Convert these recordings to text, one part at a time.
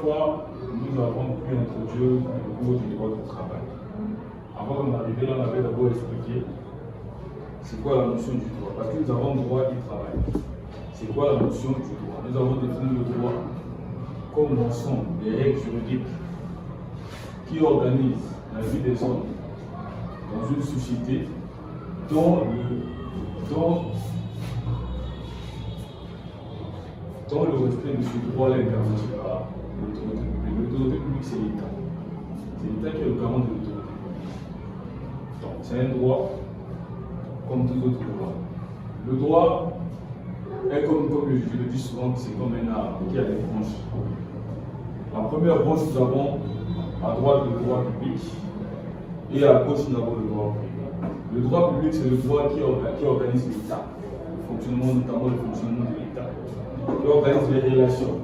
fois, nous avons pu introduire le cours du droit du travail. Avant d'arriver là, on avait d'abord expliqué c'est quoi la notion du droit. Parce que nous avons le droit du travail. C'est quoi la notion du droit? Nous avons défini le droit comme l'ensemble des règles juridiques qui organisent la vie des hommes dans une société dont le respect de ce droit est garanti par l'autorité publique. L'autorité publique, c'est l'État. C'est l'État qui est le garant de l'autorité publique. Donc, c'est un droit comme tous autres droits. Le droit est comme je le dis souvent, c'est comme un arbre qui a des branches. La première branche, nous avons à droite le droit public et à gauche, nous avons le droit privé. Le droit public, c'est le droit qui organise l'État, le fonctionnement, notamment le fonctionnement de l'État, qui organise les relations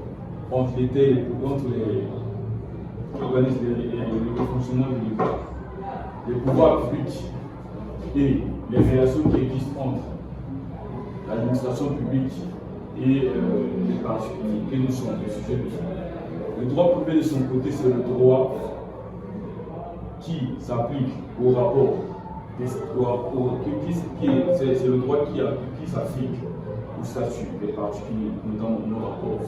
entre l'État et qui organise le fonctionnement de l'État, les pouvoirs publics et les relations qui existent entre l'administration publique et les particuliers, que nous sommes les sujets de droit. Le droit privé de son côté, c'est le droit qui s'applique au rapport. C'est le droit qui s'applique au statut des particuliers, notamment nos rapports.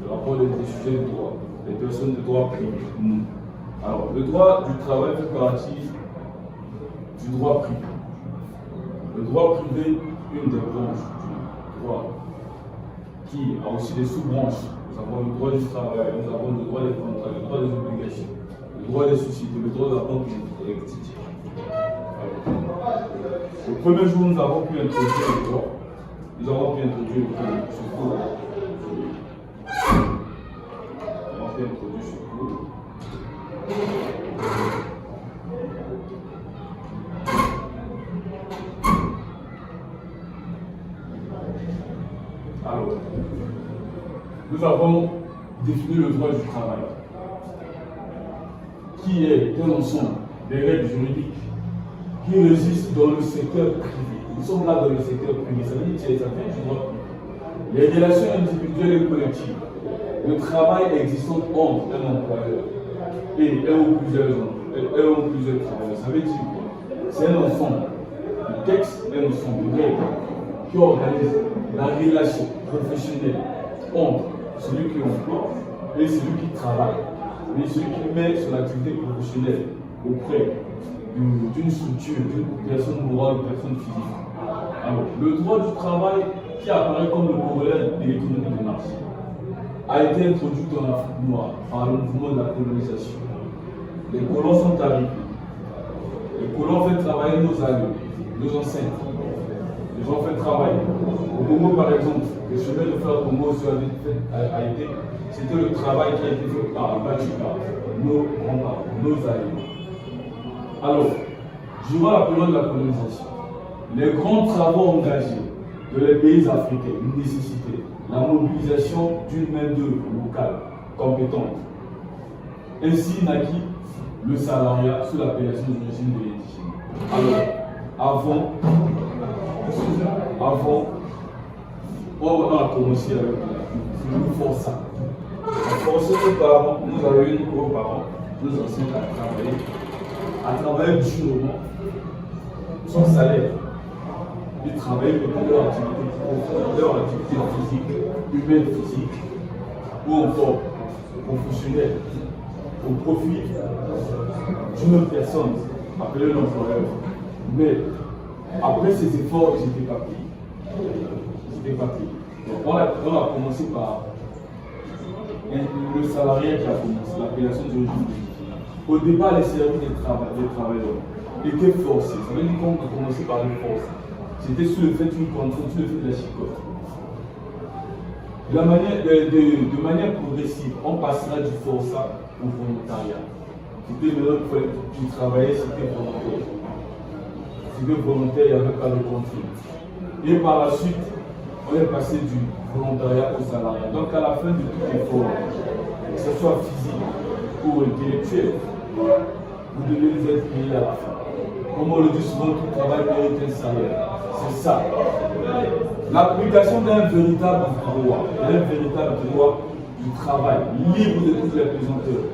Le rapport des sujets de droit, des personnes de droit privé. Alors, le droit du travail fait partie du droit privé. Le droit privé, une des branches du droit, qui a aussi des sous-branches. Nous avons le droit du travail, nous avons le droit des contrats, le droit des obligations, le droit des sociétés, le droit de la propriété électrique. Le premier jour, nous avons pu introduire le droit. Nous avons pu introduire le droit sur cours. Nous avons pu introduire sur cours. Alors, nous avons défini le droit du travail, qui est un ensemble des règles juridiques qui résistent dans le secteur privé. Nous sommes là dans le secteur privé, ça veut dire que ça vient du droit privé. Les relations individuelles et collectives, le travail existant entre un employeur et un ou plusieurs travailleurs, ça veut dire quoi? C'est un ensemble de textes, un ensemble de règles qui organise la relation professionnelle entre celui qui emploie et celui qui travaille, mais celui qui met son activité professionnelle auprès d'une structure, d'une personne morale ou personne physique. Alors, le droit du travail, qui apparaît comme le corollaire de l'économie de marché, a été introduit dans l'Afrique noire par le mouvement de la colonisation. Les colons sont arrivés. Les colons ont fait travailler nos aïeux, nos ancêtres. Ils ont fait travailler. Au Congo, par exemple, le chemin de fer Congo a été, c'était le travail qui a été fait battu par nos grands-parents, nos aïeux. Alors, durant la période de la colonisation, les grands travaux engagés de les pays africains nécessitaient la mobilisation d'une main-d'œuvre locale compétente. Ainsi naquit le salariat sous l'appellation d'origine de l'indigène. Alors, avant, on a commencé avec le forçat. On forçait nos parents, nous avions nos grands-parents, nos anciens à travailler durement, sans salaire. Ils travaillaient pour leur activité physique, humaine physique, ou encore professionnelle, au profit d'une autre personne, appelée l'employeur. Mais après ces efforts, ils n'étaient pas pris. Donc on a commencé par le salariat qui a commencé, l'appellation d'origine. Au départ, les services des travailleurs étaient forcés. Ça veut dire qu'on a commencé par les forces. C'était sous le fait d'une contrainte, sous le fait de la chicote. De manière progressive, on passera du forçat au volontariat. C'était maintenant que tu travaillais, c'était volontaire. C'était volontaire, il n'y avait pas de contrainte. Et par la suite, on est passé du volontariat au salariat. Donc à la fin de tout effort, que ce soit physique ou intellectuel, vous devez les être payés à la fin. Comme on le dit souvent, tout travail mérite un salaire. C'est ça. L'application d'un véritable droit du travail, libre de toutes les pesanteurs,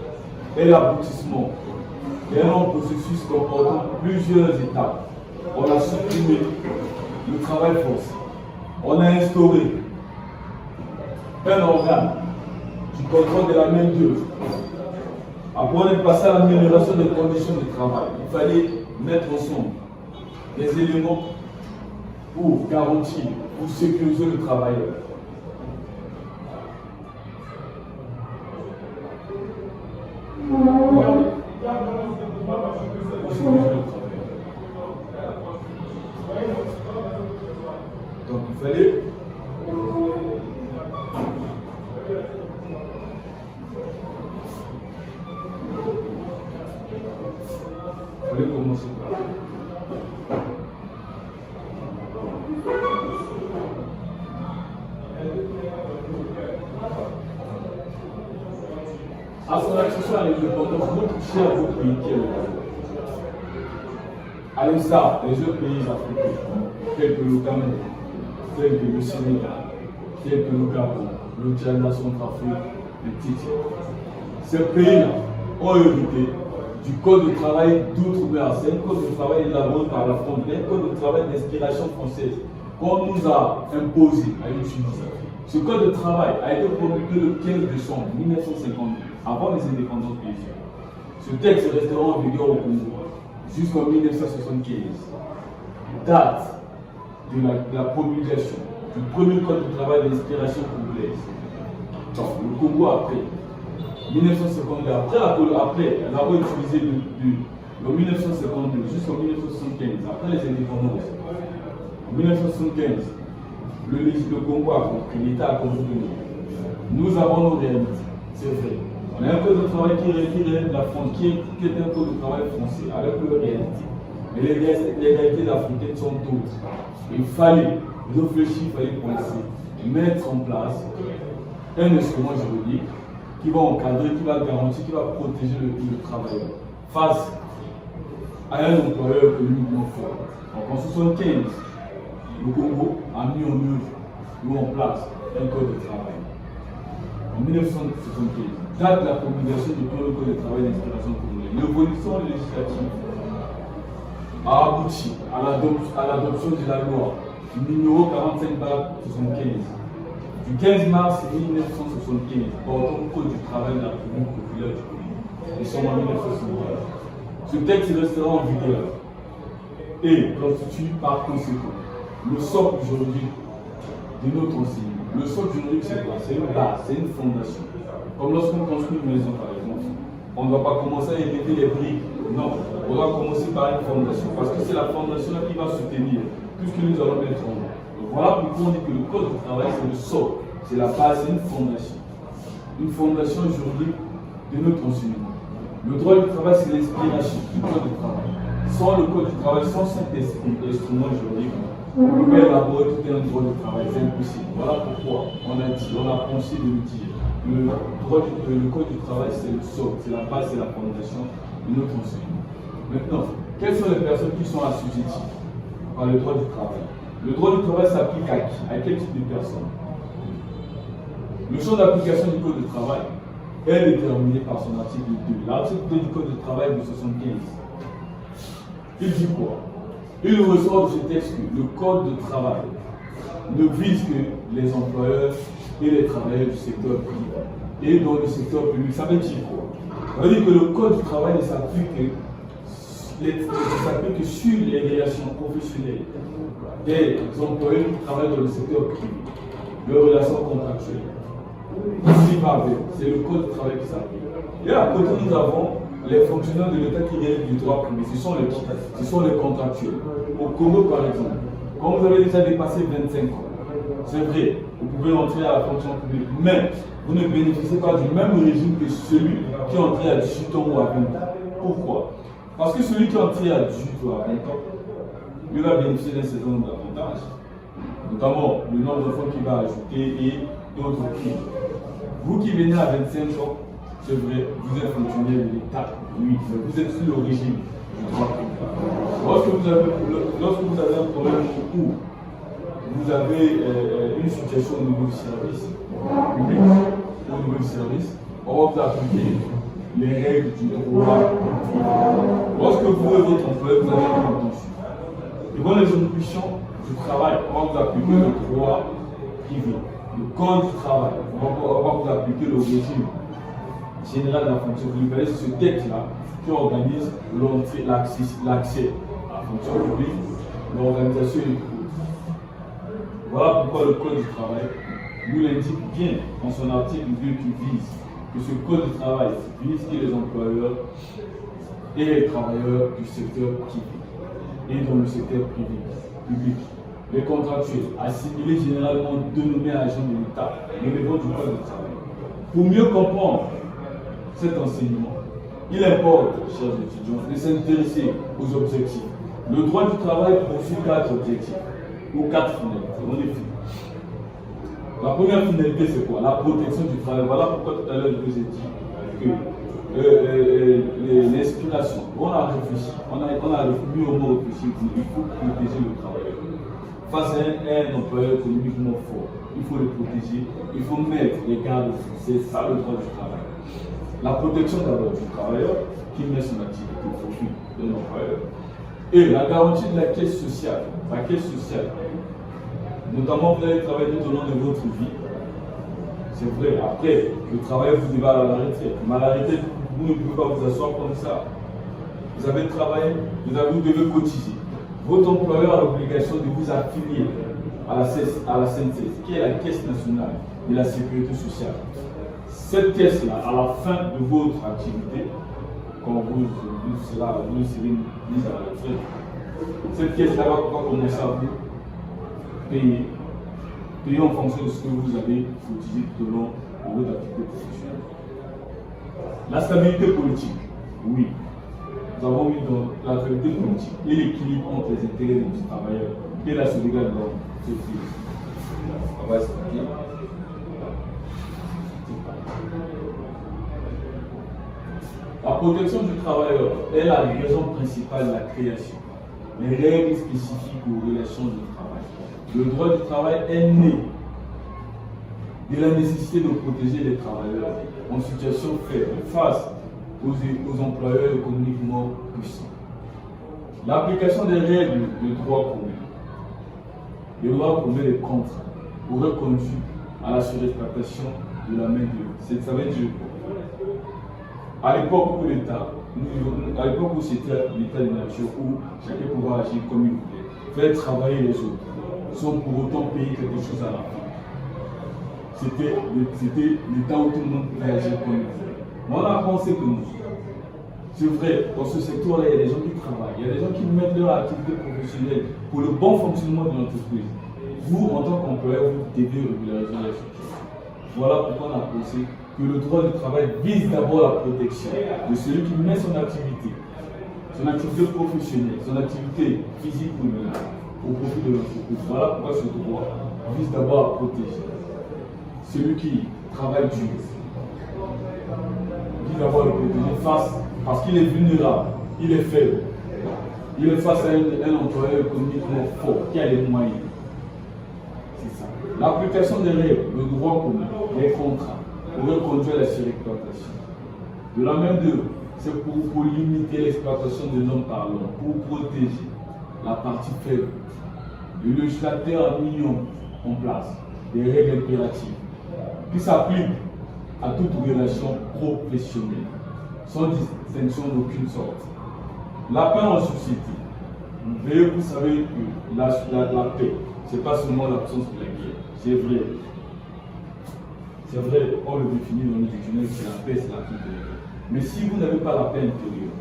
est l'aboutissement d'un long processus comportant plusieurs étapes. On a supprimé le travail forcé. On a instauré un organe du contrôle de la main-d'œuvre. Après, on est passé à l'amélioration des conditions de travail. Il fallait mettre ensemble des éléments pour garantir, pour sécuriser le travailleur. Voilà. Donc il fallait commencer par à son accession à l'indépendance, notre cher pays qui est le Congo. À l'instar des autres pays africains, tels que le Cameroun, tels que le Sénégal, tels que le Gabon, le Tchad, la Centrafrique, le Titi. Ces pays-là ont hérité du code de travail d'outre-mer. C'est un code de travail élaboré par la France, un code de travail d'inspiration française qu'on nous a imposé à utiliser. Ce code de travail a été promulgué le 15 décembre 1952, avant les indépendances pays. Ce texte restera en vigueur au Congo jusqu'en 1975, date de la promulgation du premier code de travail d'inspiration congolaise. Donc, le Congo après 1952, après l'avoir utilisé de 1952 jusqu'en 1975, après les indépendances. En 1975, le Congo a compris, l'État a compris. Nous avons nos réalités, c'est vrai. On a un code de travail qui relève de la France, qui est un code de travail français, avec leurs réalités. Mais les réalités africaines sont d'autres. Il fallait réfléchir, il fallait penser, mettre en place un instrument juridique qui va encadrer, qui va garantir, qui va protéger le travailleur face à un employeur que nous voulons faire. En 1975, le Congo a mis en œuvre ou en place un code de travail. En 1975, date de la promulgation du premier code de travail d'inspiration congolaise, l'évolution législative a abouti à l'adoption de la loi numéro 45/75 du 15 mars 1975 portant le code du travail de la République populaire du Congo. Nous sommes en 1975. Ce texte restera en vigueur et constitue par conséquent le socle juridique de notre enseignement. Le socle juridique, c'est quoi? C'est une base, c'est une fondation. Comme lorsqu'on construit une maison, par exemple, on ne va pas commencer à élever les briques. Non, on doit commencer par une fondation. Parce que c'est la fondation qui va soutenir tout ce que nous allons mettre en œuvre. Voilà pourquoi on dit que le code du travail, c'est le socle, c'est la base, c'est une fondation. Une fondation juridique de notre enseignement. Le droit du travail, c'est l'inspiration du code du travail. Sans le code du travail, sans cet instrument juridique, on peut pas élaborer tout un droit du travail, c'est impossible. Voilà pourquoi on a pensé de le dire. Le code du travail, c'est le socle, c'est la base, c'est la fondation de notre enseignement. Maintenant, quelles sont les personnes qui sont assujetties par le droit du travail? Le droit du travail s'applique à qui? À quel type de personnes? Le champ d'application du code du travail est déterminé par son article 2. L'article 2 du code du travail de 1975. Il dit quoi? Il ressort de ce texte que le code de travail ne vise que les employeurs et les travailleurs du secteur privé. Et dans le secteur public, ça veut dire quoi? Ça veut dire que le code du travail ne s'applique que sur les relations professionnelles des employés qui travaillent dans le secteur privé, leurs relations contractuelles. C'est le code du travail qui s'applique. Et à côté, nous avons les fonctionnaires de l'État qui relèvent du droit privé. Ce sont les contractuels. Au Congo, par exemple, quand vous avez déjà dépassé 25 ans, c'est vrai, vous pouvez entrer à la fonction publique, mais vous ne bénéficiez pas du même régime que celui qui est entré à 18 ans ou à 20 ans. Pourquoi? Parce que celui qui est entré à 18 ou à 20 ans, il va bénéficier d'un certain nombre d'avantages, notamment le nombre d'enfants qu'il va ajouter et d'autres primes. Vous qui venez à 25 ans, c'est vrai, vous êtes fonctionnaire de l'État, oui, mais vous êtes sous le régime du droit privé. Lorsque vous avez un problème où vous avez une situation au niveau du service public, au niveau du service, on va vous appliquer les règles du droit. Lorsque vous et votre employeur, vous avez un contentieux, devant les institutions du travail, on va vous appliquer le droit privé, le code du travail, on va vous appliquer le régime général de la fonction publique. C'est ce texte-là qui organise l'accès à la fonction publique, l'organisation et tout. Voilà pourquoi le code du travail nous l'indique bien dans son article 2 qui vise que ce code du travail vise les employeurs et les travailleurs du secteur privé et dans le secteur public. Les contractuels, assimilés généralement dénommés agents de l'État, relevant du code du travail. Pour mieux comprendre cet enseignement, il importe, chers étudiants, de s'intéresser aux objectifs. Le droit du travail poursuit 4 objectifs ou 4 finalités. On les fait. La première finalité, c'est quoi? La protection du travail. Voilà pourquoi tout à l'heure je vous ai dit que l'inspiration, on a réfléchi, on a mis au mot réfléchi, il faut protéger le travailleur. Face à un employeur économiquement fort, il faut le protéger, il faut mettre les garde-fous. C'est ça le droit du travail. La protection d'abord du travailleur qui met son activité au profit de l'employeur et la garantie de la caisse sociale. La caisse sociale, notamment vous allez travailler tout au long de votre vie. C'est vrai, après, le travail vous devez aller à la retraite. Mais à la retraite, vous ne pouvez pas vous asseoir comme ça. Vous avez travaillé, vous devez cotiser. Votre employeur a l'obligation de vous affilier à la CNCS, qui est la Caisse nationale de la sécurité sociale. Cette caisse-là, à la fin de votre activité, quand vous serez mis à la retraite, cette caisse-là va commencer à vous payer en fonction de ce que vous avez cotisé tout au long de votre activité professionnelle. La stabilité politique, oui. Nous avons mis dans la stabilité politique et l'équilibre entre les intérêts des travailleurs et la sauvegarde de leur société. On va expliquer. La protection du travailleur est la raison principale de la création. Les règles spécifiques aux relations de travail. Le droit du travail est né de la nécessité de protéger les travailleurs en situation faible face aux employeurs économiquement puissants. L'application des règles de droit commun, le droit commun des contrats, aurait conduit à la surexploitation de la main-d'œuvre. Ça veut dire quoi? À l'époque où c'était l'état de nature, où chacun pouvait agir comme il voulait, faire travailler les autres, sans pour autant payer quelque chose à la fin. C'était l'état où tout le monde pouvait agir comme il voulait. Mais on a pensé que nous, c'est vrai, dans ce secteur-là, il y a des gens qui travaillent, il y a des gens qui mettent leur activité professionnelle pour le bon fonctionnement de l'entreprise. Vous, en tant qu'employeur, vous devez régulariser la situation. Voilà pourquoi on a pensé que le droit du travail vise d'abord la protection de celui qui met son activité professionnelle, son activité physique ou mentale au profit de l'entreprise. Voilà pourquoi ce droit vise d'abord à protéger celui qui travaille dur. Vise d'abord à le protéger parce qu'il est vulnérable, il est faible. Il est face à un employeur économiquement fort qui a les moyens. C'est ça. L'application des règles, le droit commun, les contrats, pourrait conduire à la surexploitation. De la même d'œuvre, c'est pour limiter l'exploitation de l'homme par l'homme, pour protéger la partie faible. Le législateur a mis en place des règles impératives qui s'appliquent à toute relation professionnelle, sans distinction d'aucune sorte. La paix en société. Vous savez que la paix, ce n'est pas seulement l'absence de la guerre. C'est vrai. C'est vrai, on le définit dans le dictionnaire que la paix, c'est l'absence de la guerre. Mais si vous n'avez pas la paix intérieure,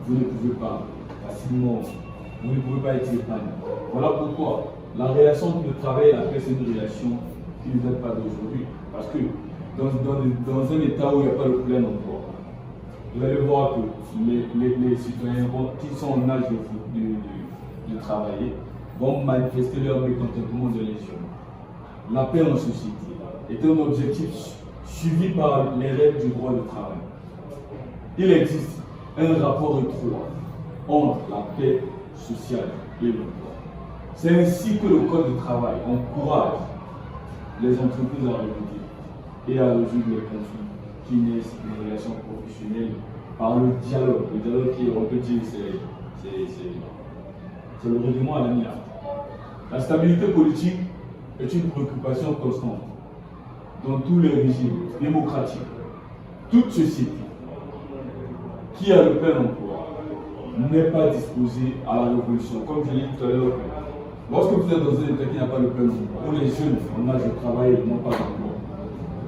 vous ne pouvez pas facilement, vous ne pouvez pas être épargné. Voilà pourquoi la relation entre le travail et la paix, c'est une relation qui ne date pas d'aujourd'hui. Parce que dans un état où il n'y a pas le plein emploi, vous allez voir que les citoyens qui sont en âge de travailler vont manifester leur mécontentement de l'élection. La paix en société est un objectif suivi par les règles du droit du travail. Il existe un rapport étroit entre la paix sociale et l'emploi. C'est ainsi que le Code du travail encourage les entreprises à recruter. et à résoudre les conflits qui naissent des relations professionnelles par le dialogue. Le dialogue qui, on peut dire, c'est le règlement à l'amiable. La stabilité politique est une préoccupation constante dans tous les régimes démocratiques. Toute société qui a le plein emploi n'est pas disposée à la révolution. Comme je l'ai dit tout à l'heure, lorsque vous êtes dans un État qui n'a pas le plein emploi, où les jeunes en âge de travail n'ont pas d'emploi,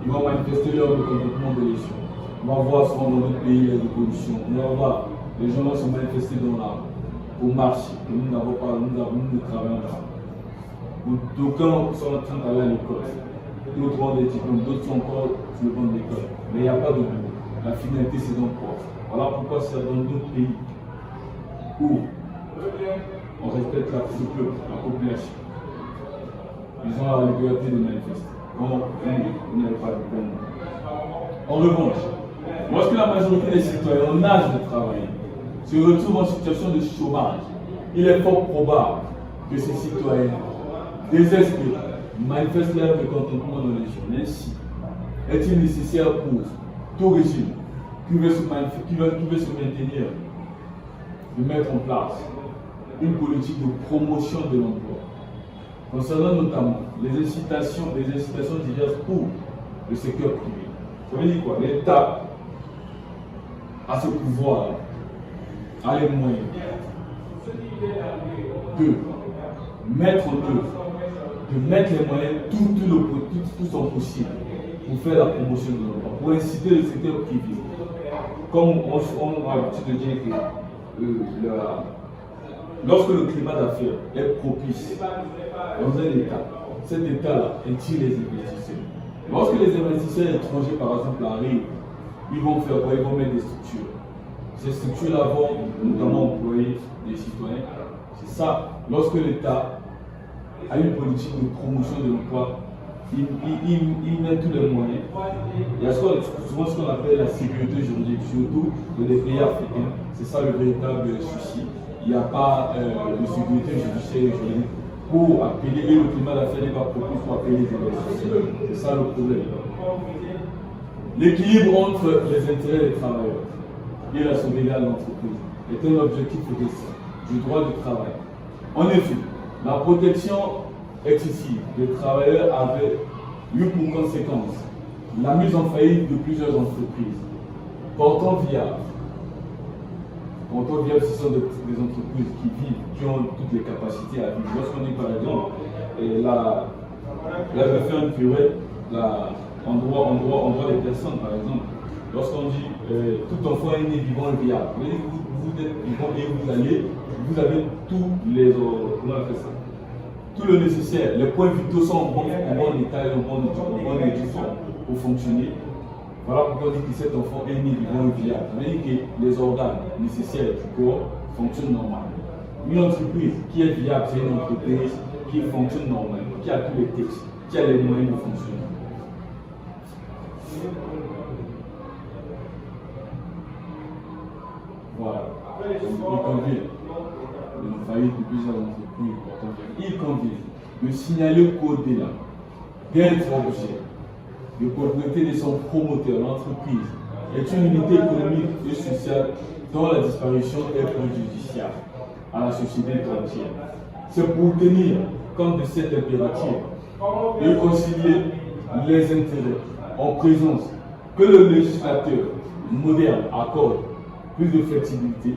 ils vont manifester leur mécontentement de l'élection. On va voir souvent dans notre pays les révolutions. On va voir les gens vont se manifester dans la au marché. Nous n'avons pas, nous ne travaillons pas. D'aucuns sont en train d'aller à l'école. D'autres ont des diplômes, d'autres sont encore sur le banc de l'école. Mais il n'y a pas de boulot. La finalité, c'est d'emploi. Voilà pourquoi c'est dans d'autres pays où on respecte le peuple, la population. Ils ont la liberté de manifester. Quand vous n'avez pas de peine. En revanche, lorsque la majorité des citoyens en âge de travailler se retrouvent en situation de chômage, il est fort probable que ces citoyens désespérés manifestent leur mécontentement dans les journées. Ainsi, est-il nécessaire pour tout régime qui veut se maintenir de mettre en place une politique de promotion de l'emploi, concernant notamment les incitations diverses pour le secteur privé. Ça veut dire quoi? L'État a ce pouvoir, a les moyens de mettre en œuvre, de mettre les moyens, tout son possible pour faire la promotion de l'emploi, pour inciter le secteur privé. Comme on a l'habitude de dire que lorsque le climat d'affaires est propice dans un État, cet État-là attire les investisseurs. Lorsque les investisseurs étrangers, par exemple, arrivent, ils vont faire quoi? Ils vont mettre des structures. Ces structures-là vont notamment employer des citoyens. C'est ça, lorsque l'État a une politique de promotion de l'emploi, il met tous les moyens. Il y a souvent ce qu'on appelle la sécurité juridique, surtout dans les pays africains. C'est ça le véritable souci. Il n'y a pas de sécurité judiciaire et juridique pour appeler, et le climat d'affaires n'est pas propice pour appeler les investisseurs. C'est ça le problème. L'équilibre entre les intérêts des travailleurs et la sauvegarde de l'entreprise est un objectif récent du droit du travail. En effet, la protection excessive des travailleurs avait eu pour conséquence la mise en faillite de plusieurs entreprises. Portant viable, ce sont des entreprises qui vivent, qui ont toutes les capacités à vivre. Lorsqu'on dit par exemple, là je vais faire une pirouette, en droit des personnes par exemple, lorsqu'on dit tout enfant est né vivant et viable, vous êtes vivant et vous avez tous les, comment on fait ça? Tout le nécessaire, les points vitaux sont en bon état et en bonne édition pour fonctionner. Voilà pourquoi on dit que cet enfant est né vivant et viable. Ça veut dire que les organes nécessaires du corps fonctionnent normalement. Une entreprise qui est viable, c'est une entreprise qui fonctionne normalement, qui a tous les textes, qui a les moyens de fonctionner. Voilà. Il convient de signaler qu'au-delà d'être objet de propriété de son promoteur, l'entreprise est une unité économique et sociale dont la disparition est préjudiciable à la société entière. C'est pour tenir compte de cet impératif et concilier les intérêts en présence que le législateur moderne accorde plus de flexibilité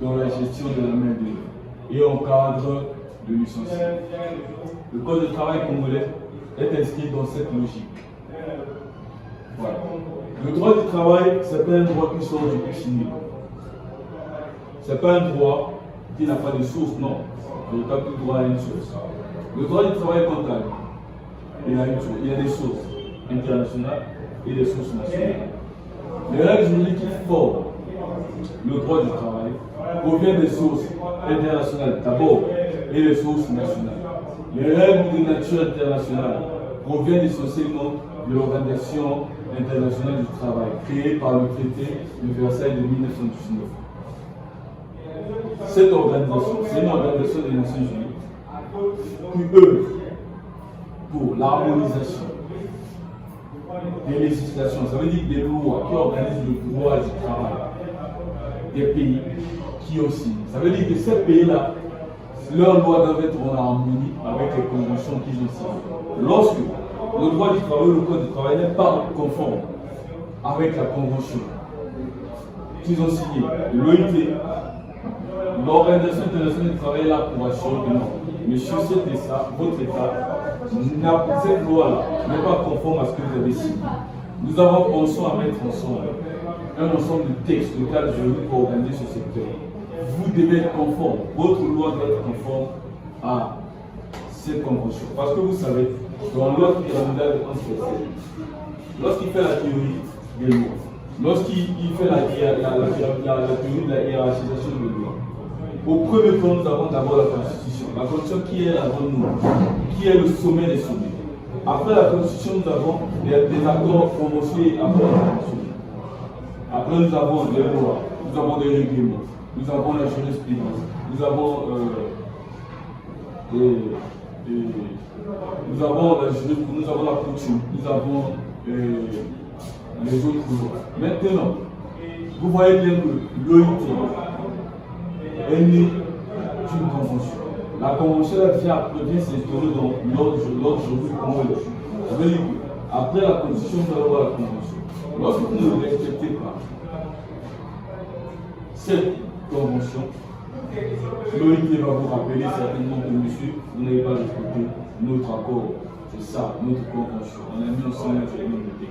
dans la gestion de la main-d'œuvre et encadre le licenciement. Le Code du travail congolais est inscrit dans cette logique. Voilà. Le droit du travail, ce n'est pas un droit qui sort du dictionnaire. Ce n'est pas un droit qui n'a pas de source, non. Le véritable droit a une source. Le droit du travail comptable, il y a des sources internationales et des sources nationales. Les règles juridiques qui forment le droit du travail proviennent des sources internationales d'abord et des sources nationales. Les règles de nature internationale proviennent essentiellement de l'Organisation internationale du travail, créée par le traité de Versailles de 1919. Cette organisation, c'est une organisation des Nations Unies qui œuvre pour l'harmonisation des législations, ça veut dire des lois qui organisent le droit du travail des pays qui aussi. Ça veut dire que ces pays-là, leurs lois doivent être en harmonie avec les conventions qu'ils ont signées. Lorsque le droit du travail ou le code du travail n'est pas conforme avec la convention qu'ils ont signée, l'OIT, l'Organisation internationale du travail est là pour assurer que non. Mais sur cet État, votre État, cette loi-là n'est pas conforme à ce que vous avez signé. Nous avons pensé à mettre ensemble un ensemble de textes, de cadres juridiques pour organiser ce secteur. Vous devez être conforme, votre loi doit être conforme à cette convention. Parce que vous savez, dans l'ordre pyramidal de Hans Kelsen, lorsqu'il fait la théorie des lois, lorsqu'il fait la théorie de la hiérarchisation des lois, au premier plan, nous avons d'abord la Constitution. La Constitution qui est avant nous, qui est le sommet des sommets. Après la Constitution, nous avons des accords conventionnels et accords internationaux. Après, nous avons des lois, nous avons des règlements, nous avons la jurisprudence, nous avons la coutume, nous avons les autres lois. Maintenant, vous voyez bien que l'OIT est née d'une convention. La convention vient s'instaurer dans l'ordre juridique commun. Ça veut dire qu'après la constitution, vous allez voir la convention. Lorsque vous ne respectez pas cette convention, l'OIT va vous rappeler certainement que monsieur, vous n'avez pas respecté notre accord. C'est ça, notre convention. On a mis ensemble notre communauté.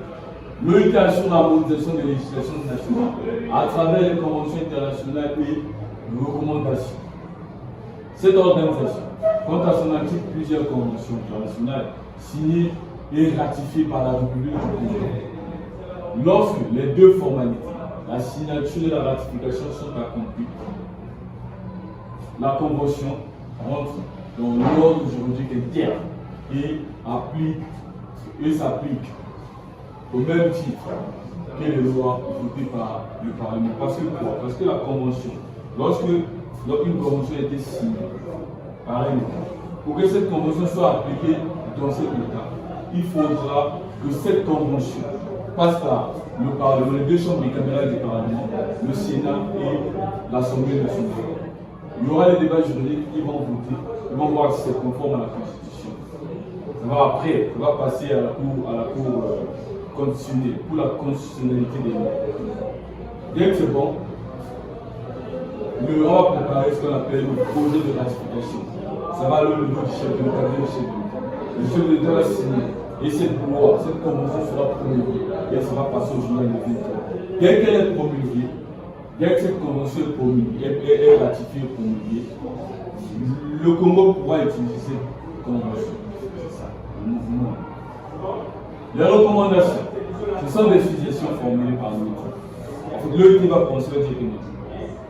L'OIT assure l'harmonisation des législations nationales à travers les conventions internationales et recommandations. Cette organisation compte à son actif plusieurs conventions internationales signées et ratifiées par la République du Congo. Lorsque les deux formalités, la signature et la ratification, sont accomplies, la convention rentre dans l'ordre juridique interne et s'applique au même titre que les lois votées par le Parlement. Parce que quoi? Parce que la convention, lorsqu'une convention a été signée par un État, pour que cette convention soit appliquée dans cet État, il faudra que cette convention passe par le Parlement, les deux chambres bicamérales du Parlement, le Sénat et l'Assemblée nationale. Il y aura des débats juridiques, ils vont voter, ils vont voir si c'est conforme à la Constitution. Ça va passer à la Cour constitutionnelle pour la constitutionnalité des lois. Dès que c'est bon, on va préparer ce qu'on appelle le projet de ratification. Ça va aller au niveau du chef de l'État, du chef de l'État. Le chef de l'État va signer. Et cette loi, cette convention sera promulguée. Et elle sera passée au journal de 20 ans. Dès qu'elle est promulguée, dès que cette convention est promulguée, est ratifiée et promulguée, le Congo pourra utiliser cette convention. C'est ça, le mouvement. Les recommandations, ce sont des suggestions formulées par l'OIT. L'OIT va penser dire que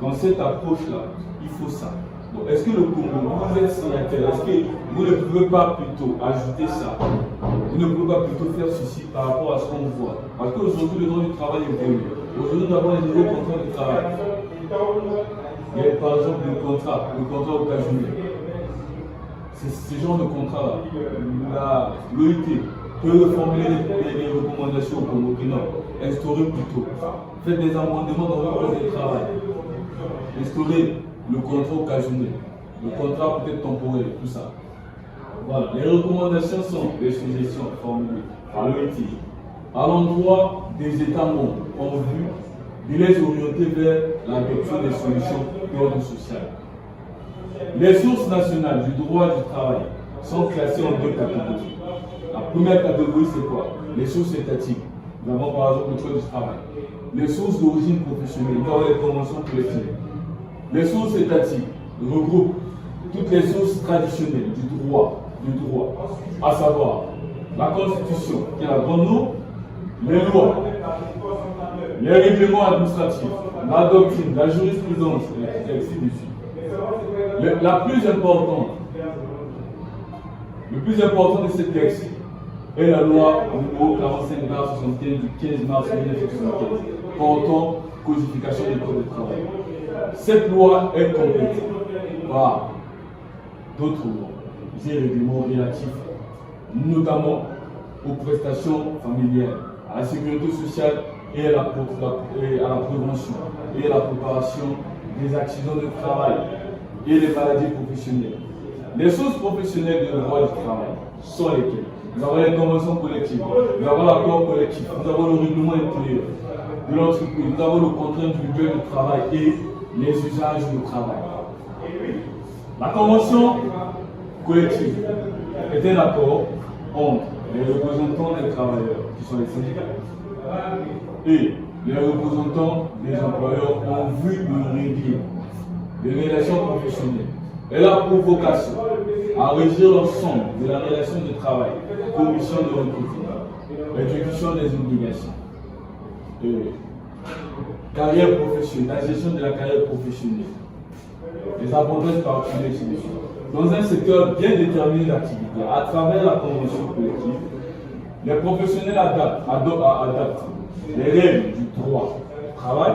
dans cette approche-là, il faut ça. Donc, est-ce que le Congo, vous êtes signataire, est-ce que vous ne pouvez pas plutôt ajouter ça? Vous ne pouvez pas plutôt faire ceci par rapport à ce qu'on voit? Parce qu'aujourd'hui, le droit du travail est évolué. Aujourd'hui, nous avons les nouveaux contrats de travail. Il y a par exemple le contrat occasionnel. C'est ce genre de contrat-là. L'OIT peut formuler des recommandations au Congo que non, instaurer plutôt. Faites des amendements dans le code du travail. Instaurer le contrat occasionnel, le contrat peut-être temporaire, tout ça. Voilà, les recommandations sont des suggestions formulées par l'OIT à l'endroit des États membres en vue de les orienter vers l'adoption des solutions d'ordre social. Les sources nationales du droit du travail sont classées en deux catégories. La première catégorie, c'est quoi? Les sources étatiques. Nous avons par exemple le code du travail. Les sources d'origine professionnelle, dans les conventions collectives. Les sources étatiques regroupent toutes les sources traditionnelles du droit, à savoir la Constitution, qui est la grande norme, les lois, les règlements administratifs, la doctrine, la jurisprudence, et ainsi de suite. Le plus important de ces textes est la loi numéro 45/75 du 15 mars 1975, portant codification du code du travail. Cette loi est complétée par d'autres lois, des règlements relatifs, notamment aux prestations familiales, à la sécurité sociale et à la prévention et à la préparation des accidents de travail et des maladies professionnelles. Les sources professionnelles de droit du travail sont lesquelles? Nous avons les conventions collectives, nous avons l'accord collectif, nous avons le règlement intérieur de l'entreprise, nous avons le contrat individuel de travail et les usages du travail. La convention collective est un accord entre les représentants des travailleurs, qui sont les syndicats, et les représentants des employeurs en vue de régler les relations professionnelles. Elle a pour vocation à régir l'ensemble de la relation de travail, commission de recrutement, l'exécution des obligations, carrière professionnelle, la gestion de la carrière professionnelle, les avantages particuliers dans un secteur bien déterminé d'activité. À travers la convention collective, les professionnels adaptent les règles du droit du travail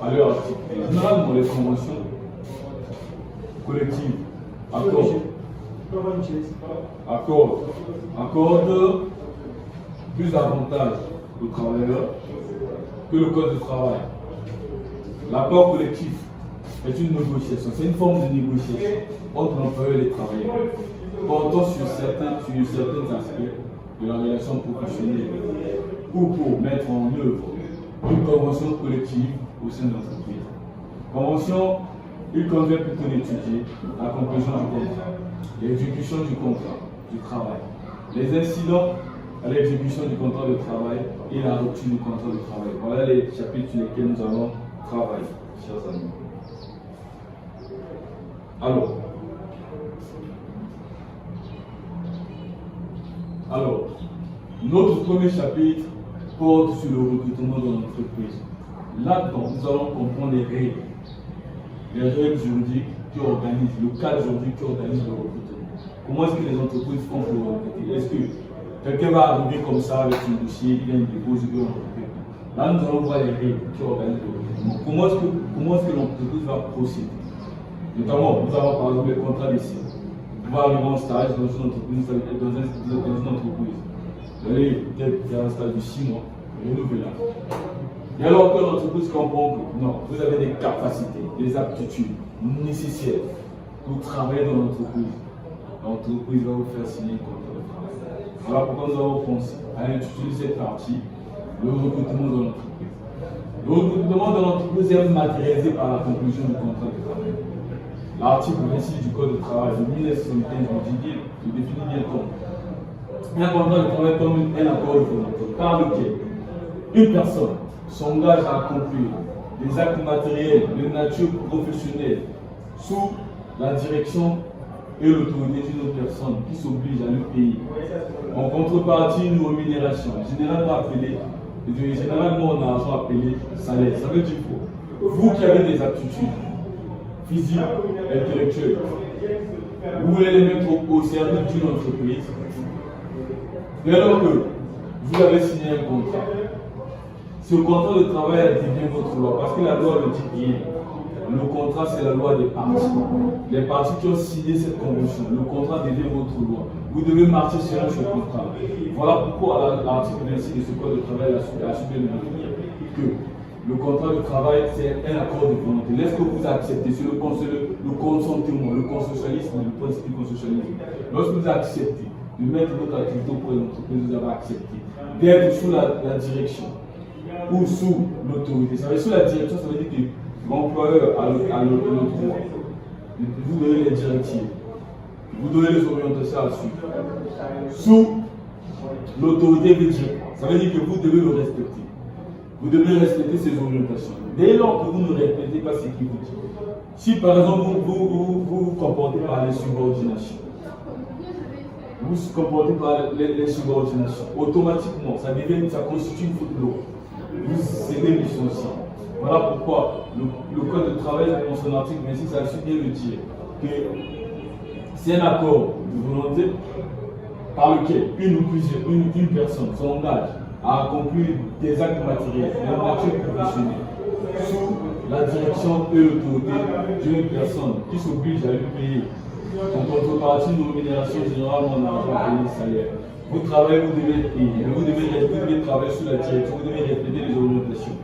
à leur activité. Généralement, les conventions collectives accordent plus d'avantages aux travailleurs que le code du travail. L'accord collectif est une négociation, c'est une forme de négociation entre l'employeur et les travailleurs, portant sur certains aspects de la relation professionnelle ou pour mettre en œuvre une convention collective au sein de l'entreprise. Convention, il convient plutôt d'étudier la conclusion du contrat, l'exécution du contrat du travail, les incidents à l'exécution du contrat de travail et la rupture du contrat de travail. Voilà les chapitres sur lesquels nous allons travailler, chers amis. Alors, notre premier chapitre porte sur le recrutement dans l'entreprise. Là-dedans, nous allons comprendre les règles juridiques qui organisent, le cadre juridique qui organise le recrutement. Comment est-ce que les entreprises font pour recruter? Est-ce que quelqu'un va arriver comme ça avec son dossier, il vient déposer un recrutement? Là, nous allons voir les règles qui organisent le recrutement. Comment est-ce que l'entreprise va procéder? Notamment, nous avons par exemple les contrats d'essai. Vous allez arriver en stage dans une entreprise, vous allez peut-être faire un stage de 6 mois, renouvelable. Et alors que l'entreprise comprend que non, vous avez des capacités, des aptitudes nécessaires pour travailler dans l'entreprise, l'entreprise va vous faire signer un contrat de travail. Voilà pourquoi nous avons pensé à intituler cette partie le recrutement de l'entreprise. Le recrutement de l'entreprise est matérialisé par la conclusion du contrat de travail. L'article 26 du Code du travail de 1975 le définit bien comme un contrat de travail comme un accord de volonté par lequel une personne s'engage à accomplir des actes matériels de nature professionnelle sous la direction et l'autorité d'une autre personne qui s'oblige à le payer. En contrepartie, une rémunération, généralement en argent appelé salaire. Ça veut dire quoi? Vous qui avez des aptitudes physiques, intellectuelles, vous voulez les mettre au service d'une entreprise, et alors que vous avez signé un contrat, ce contrat de travail devient votre loi, parce que la loi le dit bien. Le contrat, c'est la loi des parties. Les parties qui ont signé cette convention, le contrat devient votre loi. Vous devez marcher selon ce contrat. Voilà pourquoi l'article 26 de ce code de travail a su bien définir que le contrat de travail, c'est un accord de volonté. Est-ce que vous acceptez? C'est le consentement, le consensualisme, le principe du consensualisme. Lorsque vous acceptez de mettre votre activité auprès de l'entreprise, vous avez accepté d'être sous la direction ou sous l'autorité. Ça veut dire sous la direction, ça veut dire que l'employeur a le droit. Vous donnez les directives, vous donnez les orientations à suivre. Sous l'autorité védique, ça veut dire que vous devez le respecter. Vous devez respecter ces orientations. Dès lors que vous ne respectez pas ce qu'il vous dit, si par exemple vous vous comportez par les subordinations, vous vous comportez par les subordinations, automatiquement, ça constitue une faute de loi. Vous cédez licencié. Voilà pourquoi le Code de travail, dans son article 26, a su bien le dire que c'est un accord de volonté par lequel une personne s'engage à accomplir des actes matériels de nature professionnelle sous la direction et l'autorité d'une personne qui s'oblige à lui payer en contrepartie d'une rémunération générale en argent payé salaire. Vous travaillez, vous devez être payé. Vous devez travailler sous la direction, vous devez respecter les orientations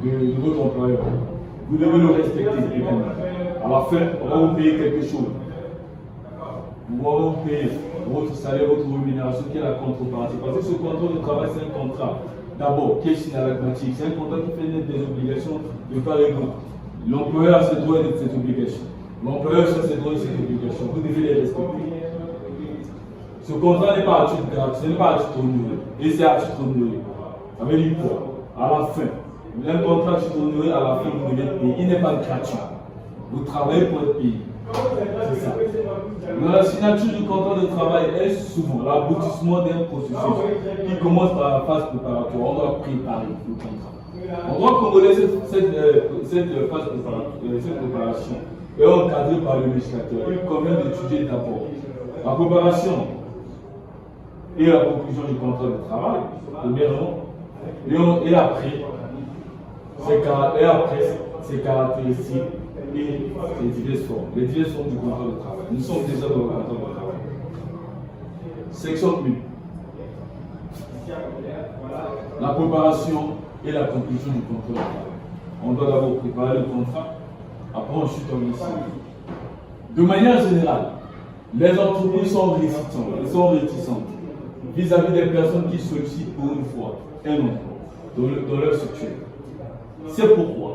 de votre employeur. Vous devez le respecter également. À la fin, on va vous payer quelque chose. Vous va vous payer votre salaire, votre rémunération, qui est la contrepartie. Parce que ce contrat de travail, c'est un contrat. D'abord, qui est synalagmatique. C'est un contrat qui fait naître des obligations de part et d'autre. L'employeur a ses droits et ses obligations. L'employeur a ses droits et ses obligations. Vous devez les respecter. Ce contrat n'est pas à titre gratuit, ce n'est pas à titre honoré. Et c'est à titre honoré. Ça veut dire quoi? À la fin, un contrat à titre honoré, à la fin, vous devez être payé. Il n'est pas gratuit. Vous travaillez pour être payé. C'est ça. La signature du contrat de travail est souvent l'aboutissement d'un processus qui commence par la phase préparatoire. On doit préparer le contrat. En droit congolais, cette phase préparation est encadrée par le législateur. Il convient d'étudier d'abord la préparation et la conclusion du contrat de travail, premièrement, et après, ses caractéristiques et les diverses formes du contrat de travail. Nous sommes déjà dans le contrat de travail. Section 1. La préparation et la conclusion du contrat de travail. On doit d'abord préparer le contrat, après ensuite on le signe. De manière générale, les entreprises sont réticentes vis-à-vis des personnes qui sollicitent pour une fois un emploi dans leur structure. C'est pourquoi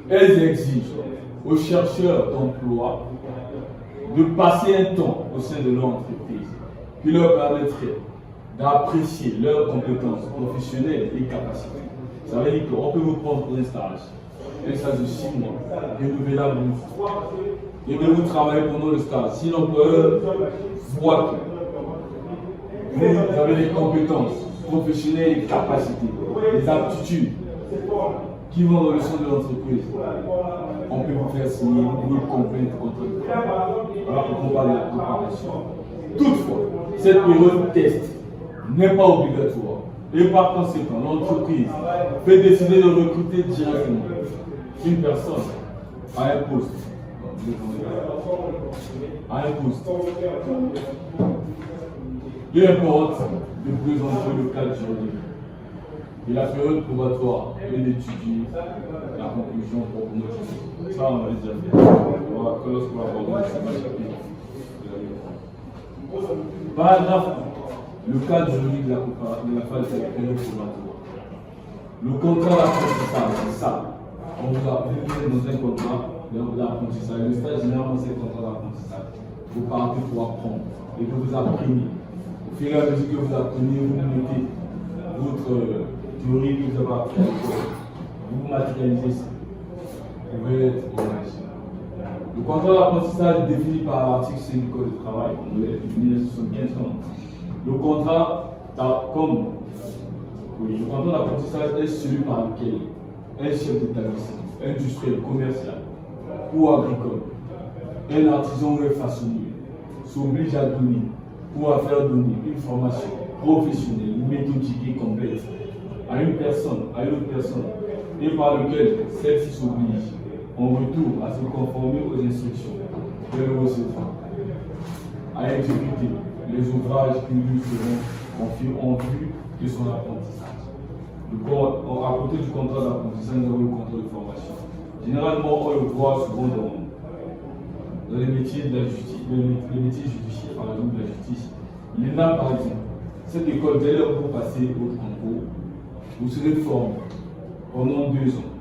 elles exigent aux chercheurs d'emploi de passer un temps au sein de leur entreprise qui leur permettrait d'apprécier leurs compétences professionnelles et capacités. Ça veut dire qu'on peut vous prendre pour un stage de 6 mois, renouvelable une fois, et que vous travaillez pendant le stage. Si l'employeur voit que vous avez des compétences professionnelles et capacités, des aptitudes qui vont dans le sens de l'entreprise, on peut vous faire signer une complainte contre le travail. Voilà pourquoi on parle de la préparation. Toutefois, cette période test n'est pas obligatoire. Et par conséquent, l'entreprise peut décider de recruter directement une personne à un poste. Peu importe de présenter le cadre juridique. Et la période probatoire est d'étudier la conclusion pour notifier. Ça, on va déjà fait. On va lorsqu'on va aborder ce chapitre. Paragraphe 1. Le cadre juridique de la phase de la période probatoire. Le contrat d'apprentissage, c'est ça. On vous a êtes dans un contrat d'apprentissage. Le stage, généralement, c'est un contrat d'apprentissage. Vous partez pour apprendre et que vous apprenez. Au fur et à mesure que vous apprenez, vous mettez votre théorie que vous avez appris à l'école. Vous matérialisez ça. Vous pouvez être engagé. Le contrat d'apprentissage est défini par l'article 5 du Code du travail, de 1975. Le contrat, le contrat d'apprentissage est celui par lequel un chef d'établissement, industriel, commercial ou agricole, un artisan ou un façonnier s'oblige à donner ou à faire donner une formation professionnelle, méthodique et complète à une autre personne, et par lequel celle-ci s'oblige en retour à se conformer aux instructions de le recevant, à exécuter les ouvrages qui lui seront confiés en vue de son apprentissage. À côté du contrat d'apprentissage, nous avons le contrat de formation. Généralement, on le voit souvent dans les métiers de la justice, les métiers judiciaires, par exemple de la justice. L'ENA, par exemple, cette école, dès lors que vous passez votre concours, vous serez formé pendant 2 ans.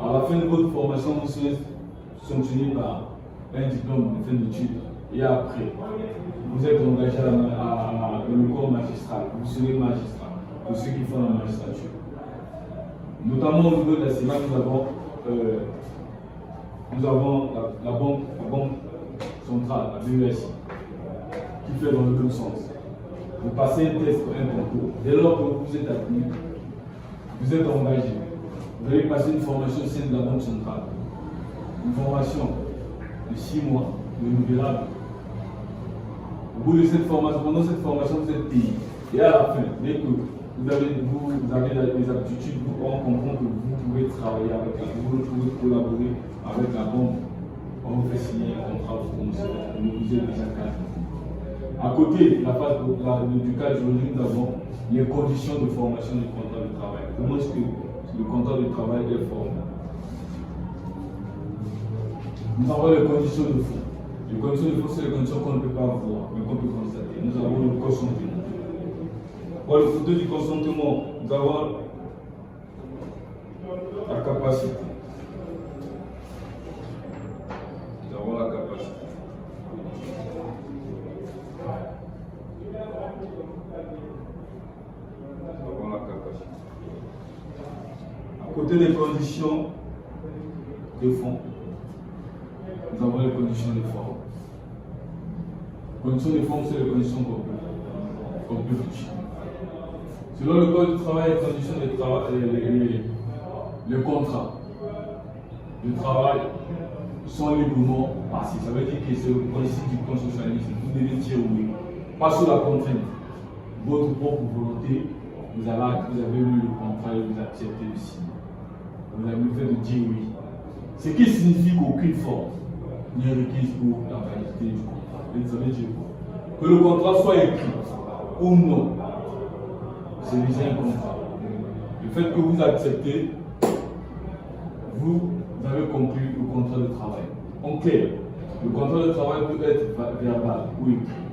À la fin de votre formation, vous serez sanctionné par un diplôme de fin d'études. Et après, vous êtes engagé dans le corps magistral. Vous serez magistrat pour ceux qui font la magistrature. Notamment au niveau de la CEMAC, nous avons la banque centrale, la BESI, qui fait dans le même sens. Vous passez un test pour un concours. Dès lors que vous êtes admis, vous êtes engagé. Vous allez passer une formation au sein de la banque centrale. Une formation de 6 mois, renouvelable. Au bout de cette formation, pendant cette formation, vous êtes payé. Et à la fin, dès que vous avez les aptitudes, on comprend que vous pouvez travailler avec la banque, vous pouvez collaborer avec la banque. On vous fait signer un contrat de promotion, vous êtes déjà cadre. À côté la phase du cadre juridique, nous avons les conditions de formation du contrat de travail. Comment est-ce que le contrat de travail est formé? Nous avons les conditions de fond. Les conditions de fond, c'est les conditions qu'on ne peut pas voir, mais qu'on peut constater. Nous avons le consentement. Pour le côté du consentement, nous avons la capacité. Nous avons la capacité. Nous avons la capacité. À côté des conditions de fond, nous avons les conditions de forme. Les conditions de forme, c'est les conditions qu'on peut toucher. Selon le code du travail, les conditions de travail, les contrats de travail sont librement passés. Ça veut dire que c'est le principe du consensualisme. Vous devez dire oui. Pas sous la contrainte. Votre propre volonté, vous avez lu le contrat et vous acceptez de signer. Vous avez le fait de dire oui. Ce qui signifie qu'aucune forme n'est requise pour la validité du contrat. Et ça veut dire quoi? Que le contrat soit écrit ou non, c'est déjà un contrat. Le fait que vous acceptez, vous avez conclu le contrat de travail. En clair, le contrat de travail peut être verbal ou écrit.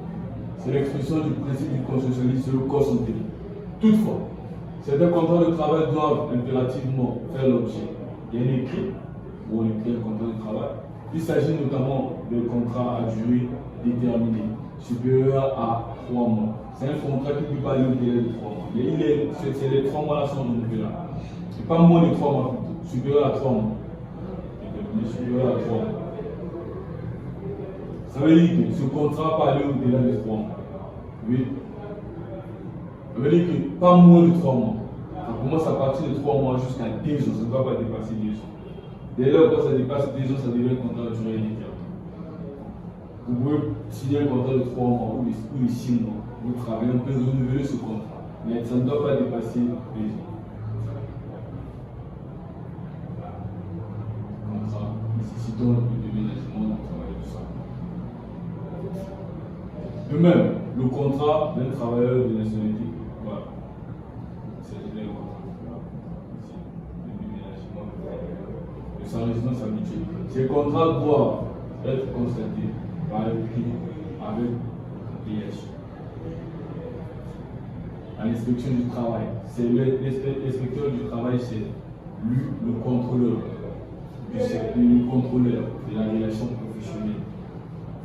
C'est l'expression du principe du consensualisme sur le consentement. Toutefois, certains contrats de travail doivent impérativement faire l'objet d'un écrit, ou on écrit un contrat de travail. Il s'agit notamment de contrats à durée déterminée, supérieur à 3 mois. C'est un contrat qui ne peut pas aller au-delà de 3 mois. C'est les 3 mois là sont renouvelables. Et pas moins de 3 mois plutôt, supérieur à 3 mois. Supérieur à 3 mois. Ça veut dire que ce contrat peut aller au-delà de 3 mois. Oui. Ça veut dire que pas moins de 3 mois. Ça commence à partir de 3 mois jusqu'à 2 ans. Ça ne doit pas dépasser 2 ans. Dès lors que ça dépasse 2 ans, ça devient un contrat de durée indéterminée. Vous pouvez signer un contrat de 3 mois ou de 6 mois. Vous travaillez, on peut renouveler ce contrat. Mais ça ne doit pas dépasser 2 ans. Contrat nécessitant le déménagement du travail du sol. De même, le contrat d'un travailleur de nationalité, voilà. C'est le contrat. Le déménagement de sa résidence habituelle. Ces contrats doivent être constatés par écrit avec l'IH. À l'inspection du travail, c'est l'inspecteur du travail, c'est lui le contrôleur du secteur, le contrôleur de la relation professionnelle,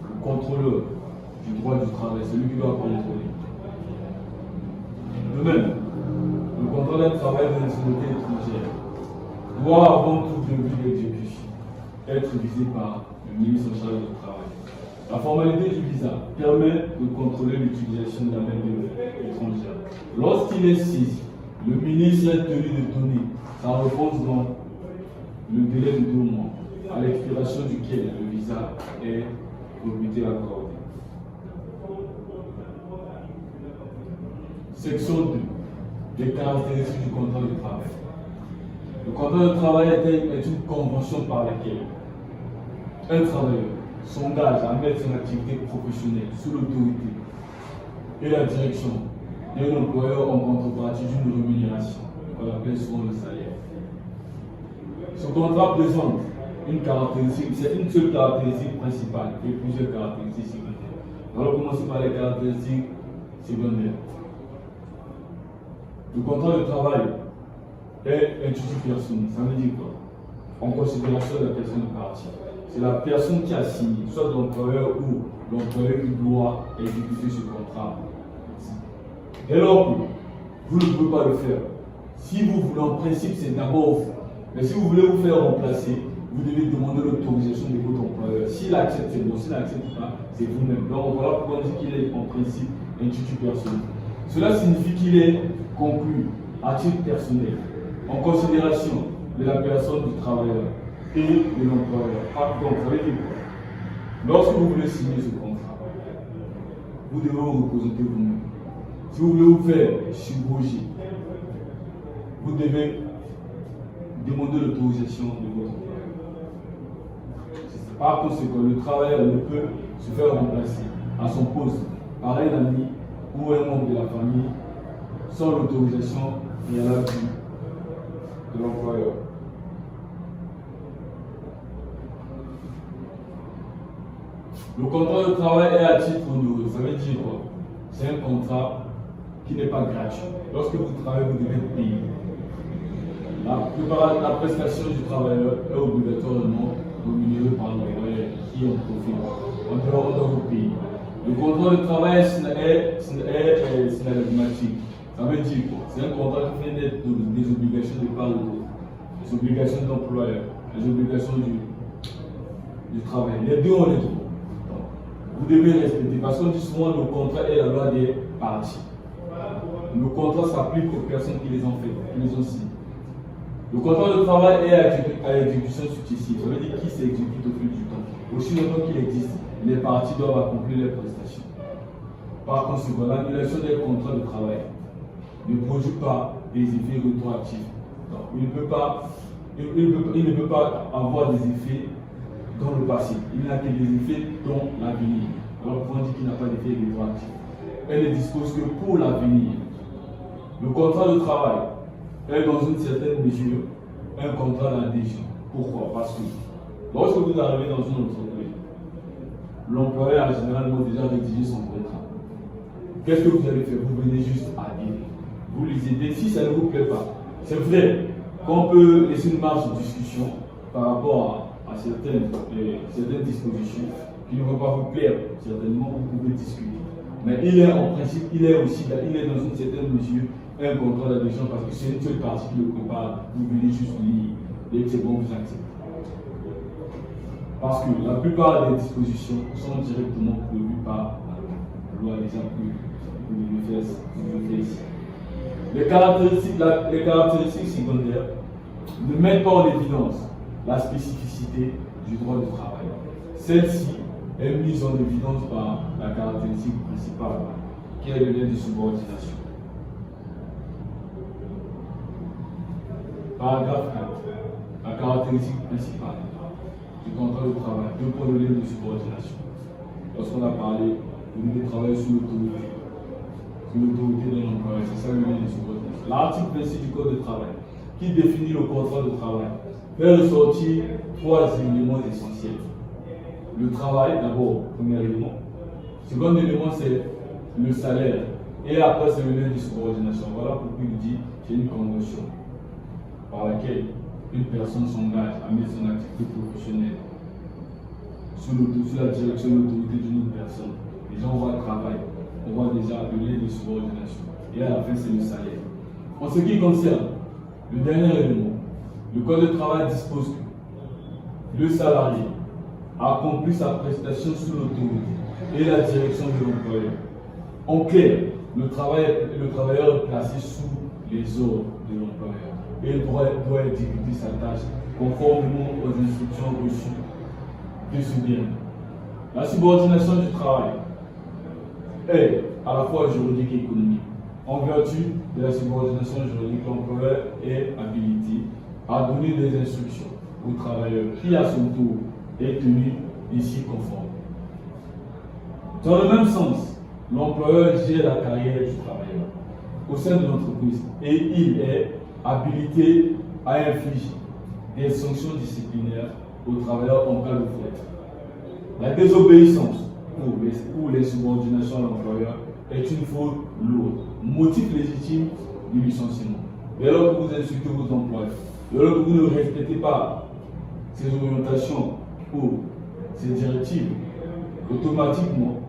le contrôleur du droit du travail, c'est lui qui doit contrôler. De même, le contrôle d'un travail de nationalité étrangère doit avant tout début d'exécution être visé par le ministre en charge du travail. La formalité du visa permet de contrôler l'utilisation de la main-d'œuvre étrangère. Lorsqu'il est saisi, le ministre est tenu de donner sa réponse dans le délai de 2 mois, à l'expiration duquel le visa est rebuté accordé. Section 2. Les caractéristiques du contrat de travail. Le contrat de travail est une convention par laquelle un travailleur s'engage à mettre son activité professionnelle sous l'autorité et la direction d'un employeur en contrepartie d'une rémunération, qu'on appelle souvent le salaire. Ce contrat présente une caractéristique, c'est une seule caractéristique principale et plusieurs caractéristiques secondaires. On va commencer par les caractéristiques secondaires. Le contrat de travail est intitulé personnel. Ça veut dire quoi? En considération de la personne partie. C'est la personne qui a signé, soit l'employeur ou l'employeur qui doit exécuter ce contrat. Dès lors que vous ne pouvez pas le faire, si vous voulez, en principe, c'est d'abord vous. Mais si vous voulez vous faire remplacer, vous devez demander l'autorisation de votre employeur. S'il accepte, c'est bon. S'il n'accepte pas, c'est vous-même. Donc voilà pourquoi on dit qu'il est en principe intitulé personnel. Cela signifie qu'il est conclu à titre personnel, en considération de la personne du travailleur et de l'employeur. Donc, ça veut dire quoi? Lorsque vous voulez signer ce contrat, vous devez vous représenter vous-même. Si vous voulez vous faire subroger, vous devez demander l'autorisation de votre employeur. Par conséquent, le travailleur ne peut se faire remplacer à son poste par un ami ou un membre de la famille sans l'autorisation préalable de l'employeur. Le contrat de travail est à titre onéreux. Ça veut dire quoi? C'est un contrat qui n'est pas gratuit. Lorsque vous travaillez, vous devez payer. La prestation du travailleur est obligatoirement rémunérée par l'employeur qui en profite. On doit vous payer. Le contrat de travail est synalgmatique. Ça veut dire quoi? C'est un contrat qui fait naître des obligations de part et d'autre. Les obligations de l'employeur, les obligations du travail. Les deux, on les trouve. Vous devez respecter, parce qu'on dit souvent le contrat est la loi des parties. Le contrat s'applique aux personnes qui les ont fait, qui les ont signé. Le contrat de travail est à exécution successive. Ça veut dire qu'il s'exécute au fil du temps. Aussi longtemps qu'il existe, les parties doivent accomplir les prestations. Par conséquent, l'annulation des contrats de travail ne produit pas des effets rétroactifs. Donc, il ne peut pas avoir des effets dans le passé. Il n'a que des effets dans l'avenir. Alors, on dit qu'il n'a pas d'effet rétroactif. Elle ne dispose que pour l'avenir. Le contrat de travail est dans une certaine mesure un contrat d'adhésion. Pourquoi? Parce que lorsque vous arrivez dans une entreprise, l'employeur a généralement déjà rédigé son contrat. Qu'est-ce que vous allez faire? Vous venez juste adhérer. Vous les aidez si ça ne vous plaît pas. C'est vrai qu'on peut laisser une marge de discussion par rapport à certaines dispositions qui ne vont pas vous plaire. Certainement, vous pouvez discuter. Mais il est en principe, il est dans une certaine mesure un contrat d'adhésion parce que c'est une seule partie qui le prépare. Vous venez juste lire. Dès que c'est bon, vous acceptez. Parce que la plupart des dispositions sont directement prévues par la loi des actes que vous devez faire ici. Les caractéristiques secondaires ne mettent pas en évidence la spécificité du droit du travail. Celle-ci est mise en évidence par la caractéristique principale, qui est le lien de subordination. Paragraphe 4. La caractéristique principale du contrat de travail, deux points de lien de subordination. Lorsqu'on a parlé, vous devez travailler sous l'autorité de l'employeur, c'est ça le lien de subordination. L'article 26 du Code de travail, qui définit le contrat de travail, fait ressortir trois éléments essentiels. Le travail, d'abord, premier élément. Second élément, c'est le salaire. Et après, c'est le lien de subordination. Voilà pourquoi il dit qu'il y a une convention par laquelle une personne s'engage à mettre son activité professionnelle sous la direction de l'autorité d'une autre personne. Déjà, on voit le travail, on voit déjà le lien de subordination. Et à la fin, c'est le salaire. En ce qui concerne le dernier élément, le Code de travail dispose que le salarié accomplit sa prestation sous l'autorité et la direction de l'employeur. En clair, le travailleur est placé sous les ordres de l'employeur et doit exécuter sa tâche conformément aux instructions reçues de ce dernier. La subordination du travail est à la fois juridique et économique. En vertu de la subordination juridique, l'employeur est habilité à donner des instructions au travailleur qui, à son tour, est tenu ici conforme. Dans le même sens, l'employeur gère la carrière du travailleur au sein de l'entreprise et il est habilité à infliger des sanctions disciplinaires aux travailleurs en cas de faute. La désobéissance ou les subordinations à l'employeur est une faute lourde, motif légitime du licenciement. Dès lors que vous insultez vos employeurs, dès lors que vous ne respectez pas ces orientations ou ces directives, automatiquement,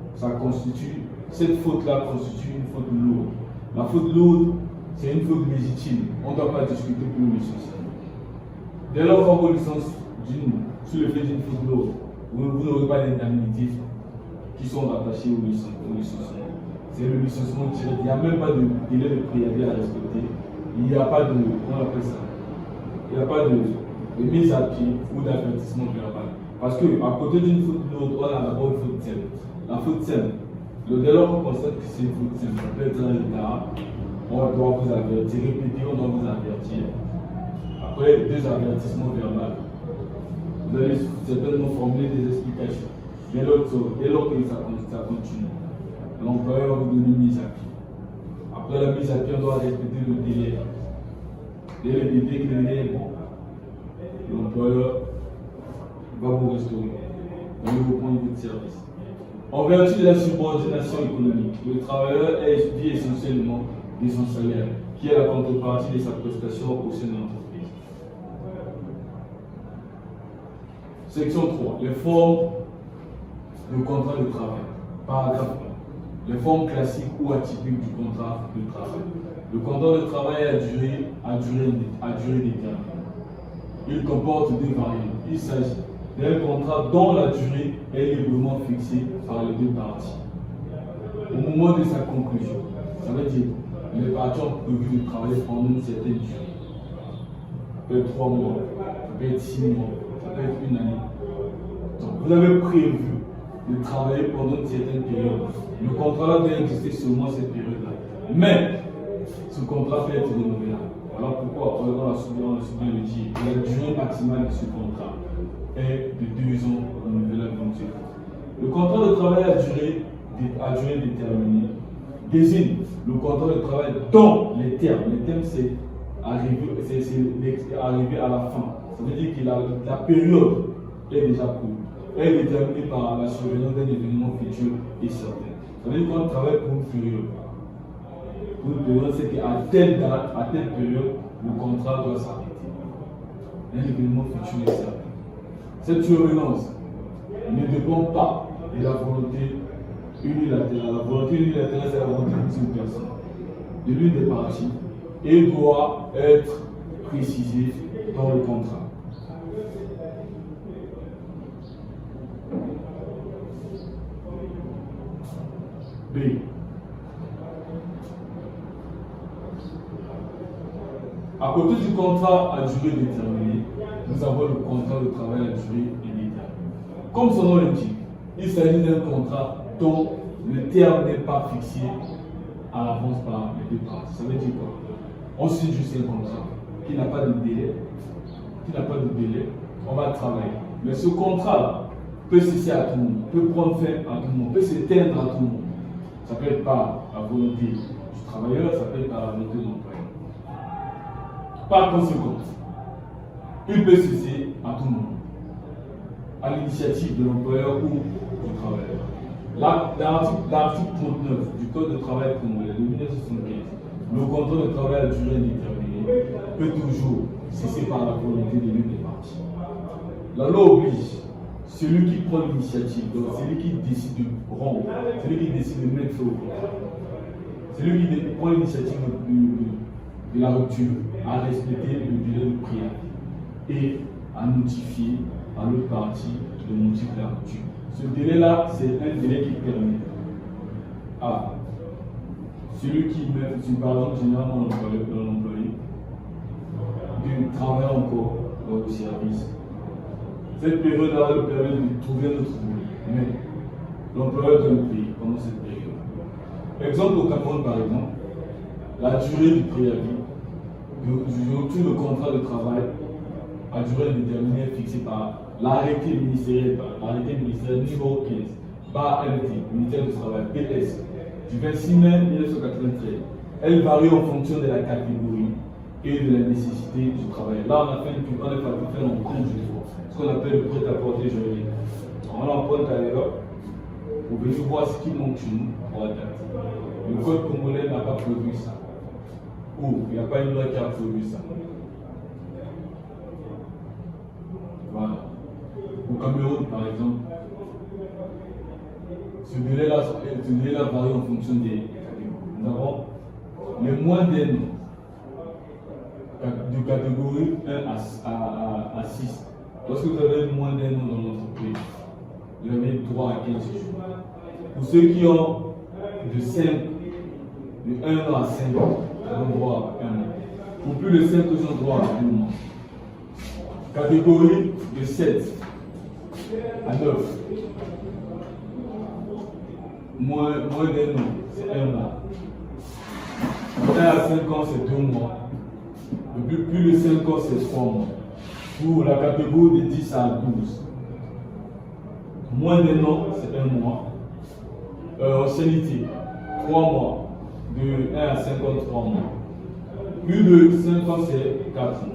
cette faute-là constitue une faute lourde. La faute lourde, c'est une faute légitime. On ne doit pas discuter pour le licenciement. Dès lors qu'on vous licencie sur le fait d'une faute lourde, vous n'aurez pas d'indemnités qui sont rattachées au licenciement. C'est le licenciement direct. Il n'y a même pas de délai de préavis à respecter. Il n'y a pas de, comment on appelle ça? Il n'y a pas de mise à pied ou d'avertissement verbal. Parce qu'à côté d'une faute lourde, on a d'abord une faute simple. La faute simple, dès lors qu'on constate que c'est une faute simple, ça peut être un retard, on doit vous avertir, répéter, on doit vous avertir. Après, deux avertissements verbaux. Vous allez certainement formuler des explications. Dès lors que ça continue. l'employeur va vous donner une mise à pied. Après la mise à pied, on doit respecter le délai. Dès le délai que le délai est bon, l'employeur va vous restaurer, va vous prendre votre service. En vertu de la subordination économique, le travailleur vit essentiellement de son salaire, qui est la contrepartie de sa prestation au sein de l'entreprise. Section 3. Les formes de contrat de travail. Paragraphe 1. Les formes classiques ou atypiques du contrat de travail. Le contrat de travail à durée déterminée. Il comporte deux variantes. Il s'agit d'un contrat dont la durée est librement fixée par les deux parties. Au moment de sa conclusion, ça veut dire que les parties ont prévu de travailler pendant une certaine durée. Ça peut être 3 mois, ça peut être 6 mois, ça peut être une année. Donc, vous avez prévu de travailler pendant une certaine période. Le contrat doit exister seulement cette période-là. Mais ce contrat peut être renouvelable. Voilà pourquoi on a souvent le dit la durée maximale de ce contrat est de 2 ans renouvelable. Le contrat de travail à durée déterminée désigne le contrat de travail dont les termes c'est arrivé à la fin. Ça veut dire que la période est déjà prévue. Elle est déterminée par la survenance d'un événement futur et certain. Ça veut dire qu'on travaille pour une période. Pour une période, c'est qu'à telle date, à telle période, le contrat doit s'arrêter. Un événement futur est certain. Cette survenance ne dépend pas de la volonté unilatérale. La volonté unilatérale, c'est la volonté d'une personne, de l'une des parties, et doit être précisée dans le contrat. B. À côté du contrat à durée déterminée, nous avons le contrat de travail à durée indéterminée. Comme son nom l'indique, il s'agit d'un contrat dont le terme n'est pas fixé à l'avance par les deux parties. Ça veut dire quoi? On signe juste un contrat qui n'a pas de délai, on va travailler. Mais ce contrat peut cesser à tout moment, peut prendre fin à tout moment, peut s'éteindre à tout moment. Ça peut être par la volonté du travailleur, ça peut être par la volonté de l'employeur. Par conséquent, il peut cesser à tout moment, à l'initiative de l'employeur ou du travailleur. L'article 39 du Code de travail congolais de 1975, le contrat de travail à durée indéterminée peut toujours cesser par la volonté de l'une des parties. La loi oblige celui qui prend l'initiative, donc celui qui décide de rompre, celui qui décide de mettre fin au contrat, celui qui prend l'initiative de la rupture, à respecter le délai de préavis et à notifier à l'autre partie le motif de la rupture. Ce délai-là, c'est un délai qui permet à celui qui met, si par exemple généralement l'employé, de travailler encore au service. Cette période-là lui permet de trouver notre boulot, mais l'employeur doit le payer pendant cette période. Exemple au Cameroun, par exemple, la durée du préavis, le contrat de travail à durée indéterminée est fixé par l'arrêté ministériel numéro 15, par MT, ministère du Travail, PS, du 26 mai 1993. Elle varie en fonction de la catégorie et de la nécessité du travail. Là, on a fait un compte du droit, ce qu'on appelle le prêt-à-porter juridique. On l'emprunte d'ailleurs pour venir voir ce qui manque chez nous pour la date. Le code congolais n'a pas prévu ça. Ou il n'y a pas une loi qui a prévu ça. Voilà. Au Cameroun, par exemple, ce délai-là varie en fonction des catégories. Nous avons les moins d'un an de catégorie 1 à 6. Lorsque vous avez moins d'un an dans l'entreprise, vous avez 3 à 15 jours. Pour ceux qui ont de 1 an à 5 ans, ils ont droit à 1 an. Pour plus de 5 ans, ils ont droit à 2 mois. Catégorie de 7 à 9. Moins d'un an, c'est 1 mois. 1 à 5 ans, c'est 2 mois. Depuis plus de 5 ans, c'est 3 mois. Pour la catégorie de 10 à 12. Moins d'un an, c'est 1 mois. Ancienneté, 3 mois. De 1 à 53 mois. Plus de 5 ans, c'est 4 mois.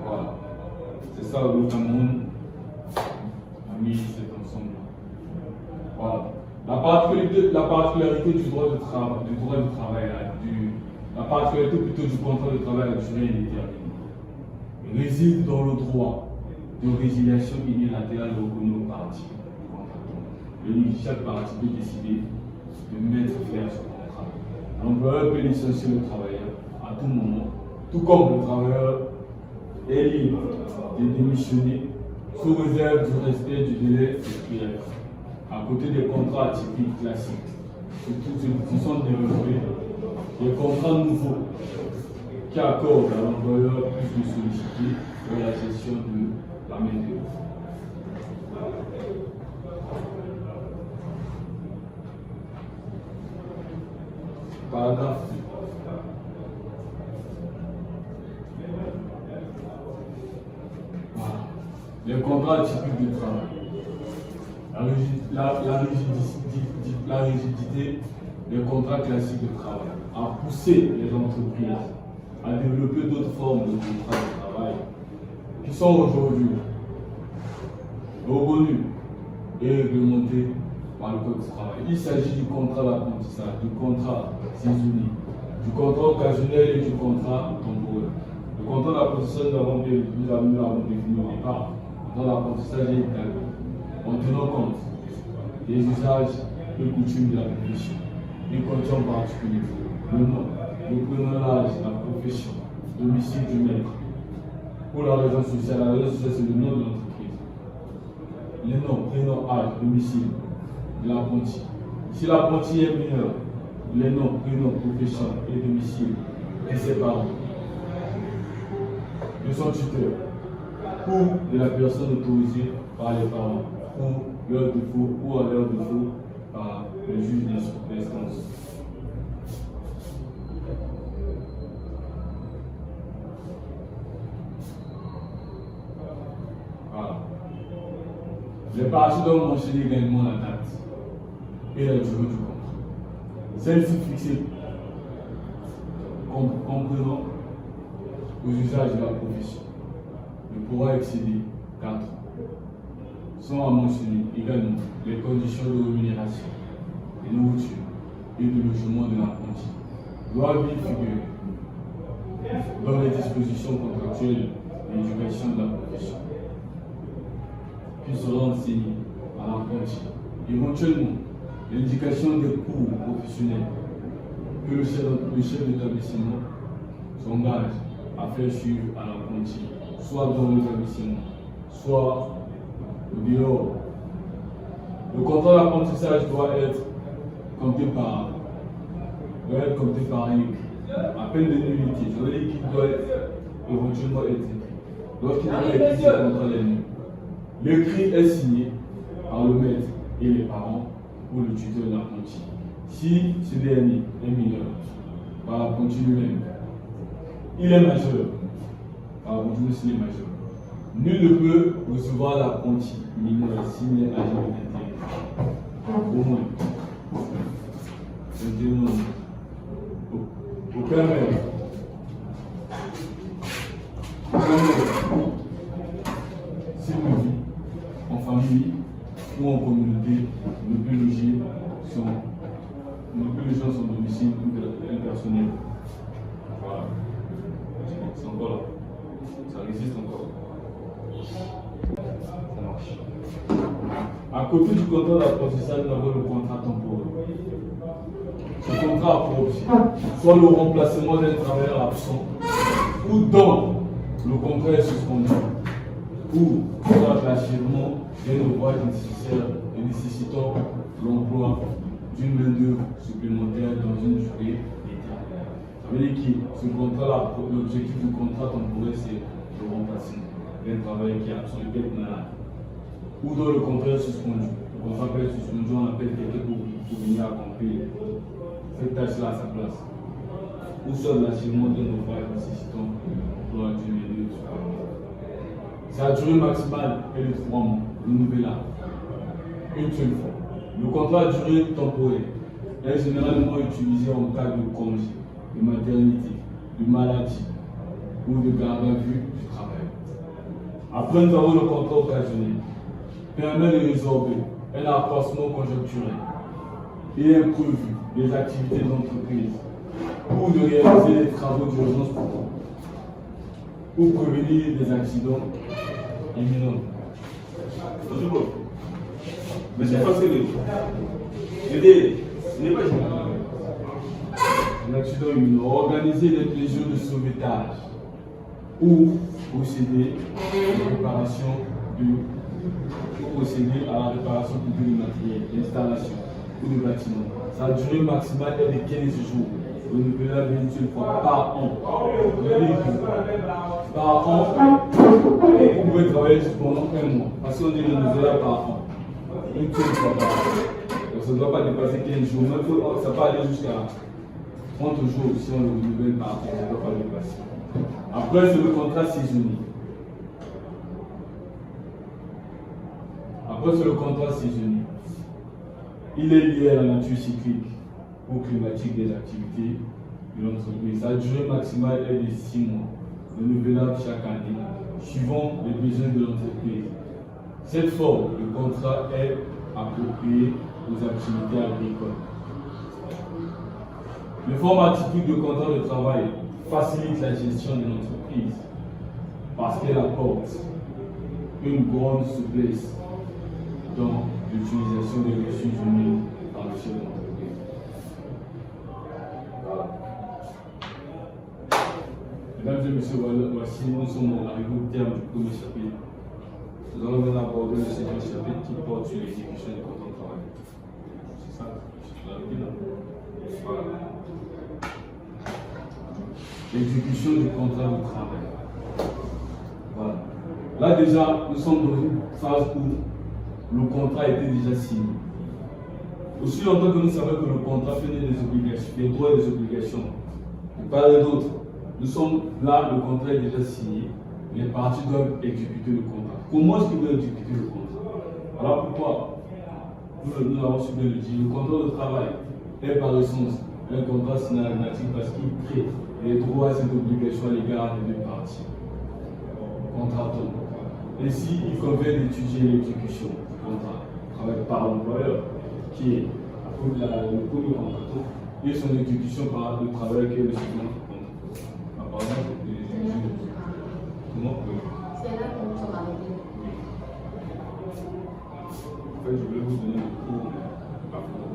Voilà. C'est ça le Cameroun a mis cet ensemble. Voilà. La particularité du droit du travail, la particularité plutôt du contrat de travail à durée indéterminée réside dans le droit de résiliation unilatérale reconnu aux parties contractantes. Chaque partie peut décider de mettre fin à ce contrat. L'employeur peut licencier le travailleur à tout moment, tout comme le travailleur est libre de démissionner sous réserve du respect du délai de à côté des contrats atypiques classiques. Ce sont des contrats nouveaux qui accordent à l'employeur plus de solliciter pour la gestion de la main-d'œuvre. Paragraphe 2. Voilà. Les contrats atypiques de travail. La rigidité des contrats classiques de travail a poussé les entreprises à développer d'autres formes de contrats de travail qui sont aujourd'hui reconnus et réglementés par le Code du travail. Il s'agit du contrat d'apprentissage, du contrat saisonnier, du contrat occasionnel et du contrat temporaire. Le contrat d'apprentissage, nous avons défini au départ. Le contrat d'apprentissage est établi en tenant compte des usages et coutumes de la profession. Il contient en particulier le nom, le prénom, l'âge, la profession, le domicile du maître. Pour la raison sociale, c'est le nom de l'entreprise. Les noms, prénom, âge, domicile de l'apprenti. Si l'apprenti est mineur, les noms, prénom, profession et domicile de ses parents, de son tuteur ou de la personne autorisée par les parents, ou leur défaut, ou à leur défaut par le juge d'instance. Voilà. Les parties doivent mentionner également la date et la durée du contrat. Celle-ci fixée comprenant aux usages de la profession ne pourra excéder 4 ans. Sont à mentionner également les conditions de rémunération, de nourriture et de logement de l'apprenti doivent y figurer dans les dispositions contractuelles d'éducation de la profession qui seront enseignées à l'apprenti. Éventuellement, l'indication des cours professionnels que le chef d'établissement s'engage à faire suivre à l'apprenti, soit dans l'établissement, soit au dehors. Le contrat d'apprentissage doit être compté par un écrit. À peine de nullité, je veux dire qu'il doit éventuellement être écrit. Lorsqu'il doit écrit ce contrat est nul. L'écrit est signé par le maître et les parents ou le tuteur de l'apprenti. Si ce dernier est mineur, par l'apprenti lui-même, il est majeur, par l'apprenti s'il est majeur. Nul ne peut recevoir l'apprenti mineur s'il est âgé de 21 ans. Au moins. 21 ans. Aucun maître. S'il vit en famille ou en communauté, ne peut loger son domicile personnel. Voilà. C'est encore là. Ça existe encore. Ça marche. À côté du contrat d'apprentissage, nous avons le contrat temporaire. Ce contrat a pour objet soit le remplacement d'un travailleur absent ou dont le contrat est suspendu, ou soit l'achèvement d'un ouvrage nécessaire et nécessitant l'emploi d'une main-d'œuvre supplémentaire dans une durée déterminée. Ça veut dire que ce contrat-là, l'objectif du contrat temporaire, c'est le remplacement d'un travailleur qui est absent, qui est malade, ou dont le contrat est suspendu. Le contrat peut être suspendu, on appelle quelqu'un pour venir accomplir cette tâche-là à sa place. Ou soit l'achèvement d'un ouvrage nécessitant l'emploi d'une main-d'œuvre supplémentaire. Sa durée maximale est de 3 mois, renouvelable une seule fois. Le contrat à durée temporaire est généralement utilisé en cas de congé, de maternité, de maladie ou de garde à vue du travail. Après, nous avons le contrat occasionnel, permet de résorber un accroissement conjoncturel et imprévu des activités d'entreprise ou de réaliser des travaux d'urgence ou prévenir des accidents imminents. Mais c'est facile. Ce n'est pas un accident imminent, organiser des mesures de sauvetage ou procéder à la réparation de matériel, d'installation ou de bâtiment. Sa durée maximale est de 15 jours, renouvelable une seule fois par an. Par an, vous pouvez travailler pendant 1 mois, parce qu'on dit renouvelable par an. Une seule fois par an. Donc ça ne doit pas dépasser 15 jours, même ça peut aller jusqu'à 30 jours si on le renouvelle par an, ça ne doit pas dépasser. Après, c'est le contrat saisonnier. Il est lié à la nature cyclique ou climatique des activités de l'entreprise. Sa durée maximale est de 6 mois, renouvelable chaque année, suivant les besoins de l'entreprise. Cette forme de contrat est appropriée aux activités agricoles. Les formes atypiques de contrat de travail facilitent la gestion de l'entreprise parce qu'elle apporte une grande souplesse dans l'utilisation des ressources humaines dans le chef d'entreprise. Voilà. Mesdames et messieurs, voici, nous sommes arrivés au terme du premier chapitre. Nous allons maintenant aborder le second chapitre qui porte sur l'exécution du contrat de travail. C'est ça, je l'avais dit là. Voilà. L'exécution du contrat de travail. Voilà. Là déjà, nous sommes dans une phase où le contrat était déjà signé. Aussi longtemps que nous savons que le contrat fait des obligations, des droits et des obligations, de part et d'autre, nous sommes là, le contrat est déjà signé, les parties doivent exécuter le contrat. Comment est-ce qu'ils doivent exécuter le contrat? Alors pourquoi nous avons su bien le dire, le contrat de travail est par essence un contrat synalmatique parce qu'il crée les droits et obligations à l'égard des deux parties contractantes. Ainsi, il convient d'étudier l'exécution du contrat de travail par l'employeur, qui est le premier contractant, et son exécution par le travail qui est le second contractant. Par exemple, comment c'est là que nous sommes arrivés. En fait, je voulais vous donner le cours, mais pas pour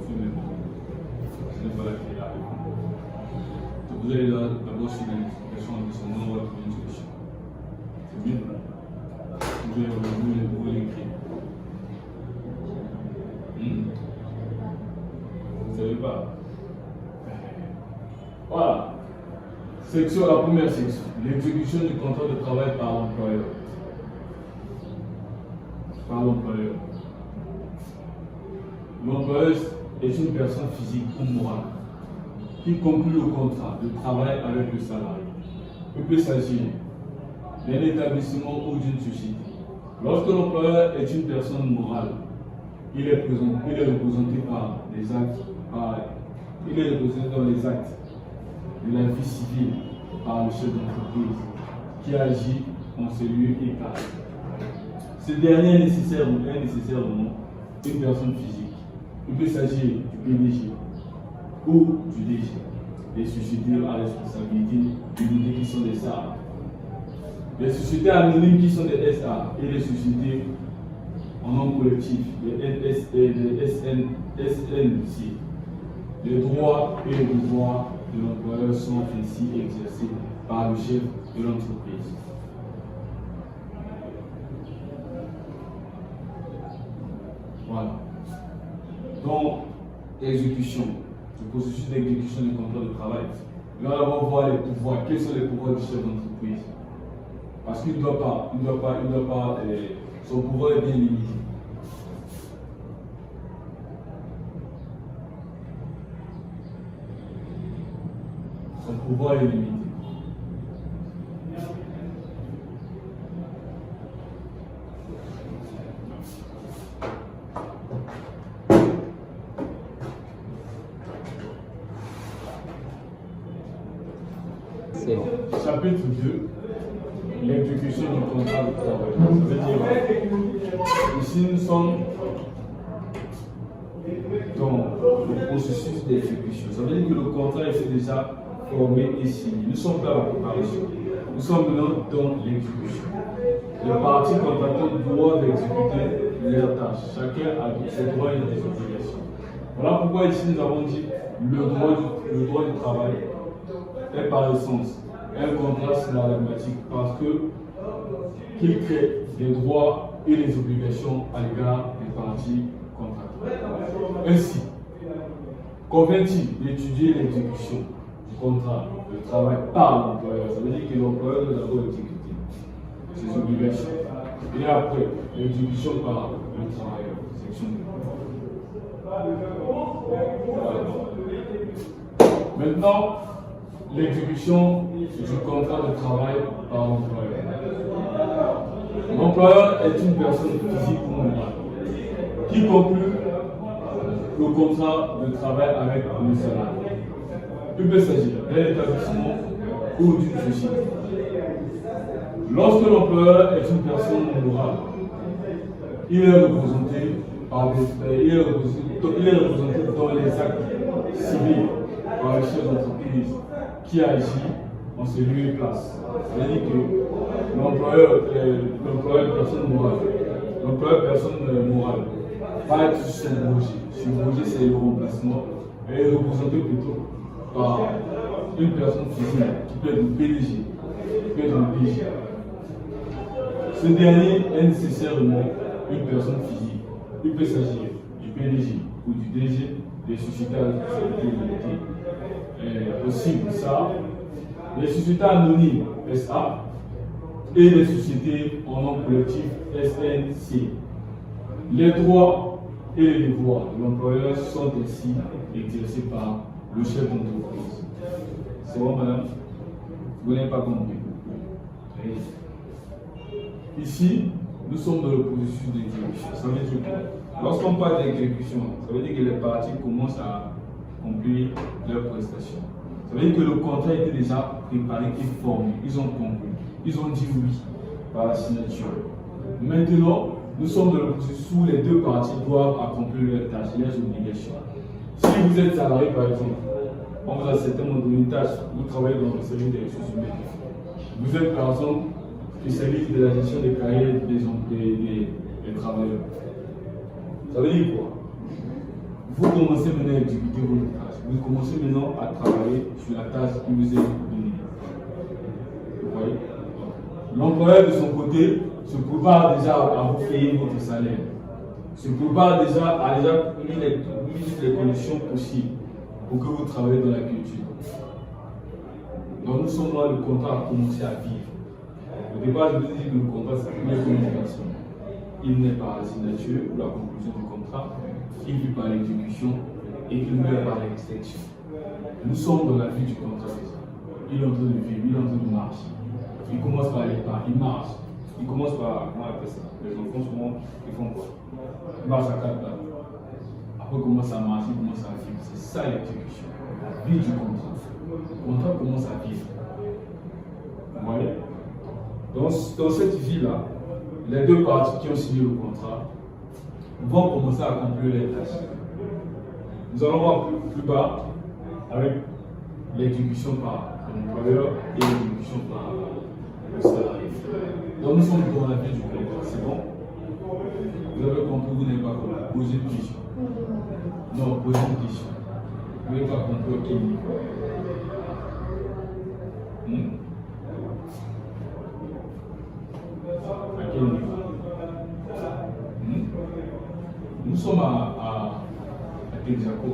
ce n'est pas la clé là. Vous allez d'abord sur l'explication de son nom, on va trouver une solution. C'est bien. Vous allez l'écrire. Vous ne savez pas. Voilà. Section, la première section. L'exécution du contrat de travail par l'employeur. L'employeur est une personne physique ou morale qui conclut le contrat de travail avec le salarié. Il peut s'agir d'un établissement ou d'une société. Lorsque l'employeur est une personne morale, il est représenté par les actes, il est représenté dans les actes de la vie civile par le chef d'entreprise qui agit en ce lieu et cas. Ce dernier est nécessairement une personne physique. Il peut s'agir du PDG ou du DG, des sociétés à responsabilité limitée qui sont des SA, les sociétés anonymes qui sont des SA et les sociétés en nom collectif, les SNC. Les droits et les devoirs de l'employeur sont ainsi exercés par le chef de l'entreprise. Voilà. Donc, l'exécution, le processus d'exécution du contrat de travail. Nous allons voir les pouvoirs. Quels sont les pouvoirs du chef d'entreprise? Parce qu'il ne doit pas, son pouvoir est bien limité. Son pouvoir est limité. chapitre 2, l'exécution du contrat de travail. Ça veut dire, ici nous sommes dans le processus d'exécution. Ça veut dire que le contrat est déjà formé et signé. Nous sommes pas à la préparation. Nous sommes maintenant dans l'exécution. Les parties contractantes doivent exécuter leurs tâches. Chacun a ses droits et ses obligations. Voilà pourquoi ici nous avons dit le droit du travail est par essence un contrat synalagmatique parce qu'il crée les droits et les obligations à l'égard des parties contractantes. Ainsi, convient-il d'étudier l'exécution du contrat de travail par l'employeur? Ça veut dire que l'employeur doit d'abord exécuter ses obligations et après l'exécution par le travailleur. Section 2. Maintenant, l'exécution du contrat de travail par l'employeur. L'employeur est une personne physique ou morale qui conclut le contrat de travail avec le salarié. Il peut s'agir d'un établissement ou d'une société. Lorsque l'employeur est une personne morale, il est représenté dans les actes civils par les chefs d'entreprise qui agit en ce lieu et place. C'est-à-dire que l'employeur personne morale va être subrogé. Subrogé, c'est le remplacement, et est représenté plutôt par une personne physique qui peut être le PDG, qui peut être le DG. Ce dernier est nécessairement une personne physique. Il peut s'agir du PDG ou du DG des sociétés à responsabilité limitée. Possible ça. Les sociétés anonymes SA et les sociétés en nom collectif SNC. Les droits et les devoirs de l'employeur sont ainsi exercés par le chef d'entreprise. C'est bon, madame? Vous n'avez pas compris. Ici, nous sommes dans le processus d'exécution. Ça veut dire que lorsqu'on parle d'exécution, ça veut dire que les parties commencent à accomplir leurs prestations. Ça veut dire que le contrat était déjà préparé et formé. Ils ont conclu. Ils ont dit oui par la signature. Maintenant, nous sommes dans le processus où les deux parties doivent accomplir leurs tâches, leurs obligations. Si vous êtes salarié, par exemple, on vous a certainement donné une tâche, vous travaillez dans le service des ressources humaines. Vous êtes, par exemple, spécialiste de la gestion des carrières des travailleurs. Ça veut dire quoi? Vous commencez maintenant à exécuter vos tâches. Vous commencez maintenant à travailler sur la tâche qui vous est donnée. Vous voyez? L'employeur de son côté se prépare déjà à vous payer votre salaire. Se prépare déjà à mis les conditions possibles pour que vous travaillez dans la culture. Donc nous sommes là, le contrat a commencé à vivre. Au départ, je vous ai dit que le contrat, c'est une communication. Il n'est pas la signature ou la conclusion du contrat, il vit par l'exécution et il meurt par l'extinction. Nous sommes dans la vie du contrat. Il est en train de vivre, il est en train de marcher. Il commence par les pas, il marche. Il commence par, comment on appelle ça? Les enfants souvent, ils font quoi? Ils marchent à 4 pattes. Après, ils commencent à marcher, ils commencent à vivre. C'est ça l'exécution. La vie du contrat. Le contrat commence à vivre. Vous voyez? Dans cette vie-là, les deux parties qui ont signé le contrat vont commencer à accomplir les tâches. Nous allons voir plus bas avec l'exécution par l'employeur et l'exécution par le salarié. Donc nous sommes dans la vie du contrat, c'est bon? Vous avez compris, vous n'avez pas compris? Posez une question. Non, posez une question. Vous n'avez pas compris au quel niveau? À quel niveau? Nous sommes à Texaco.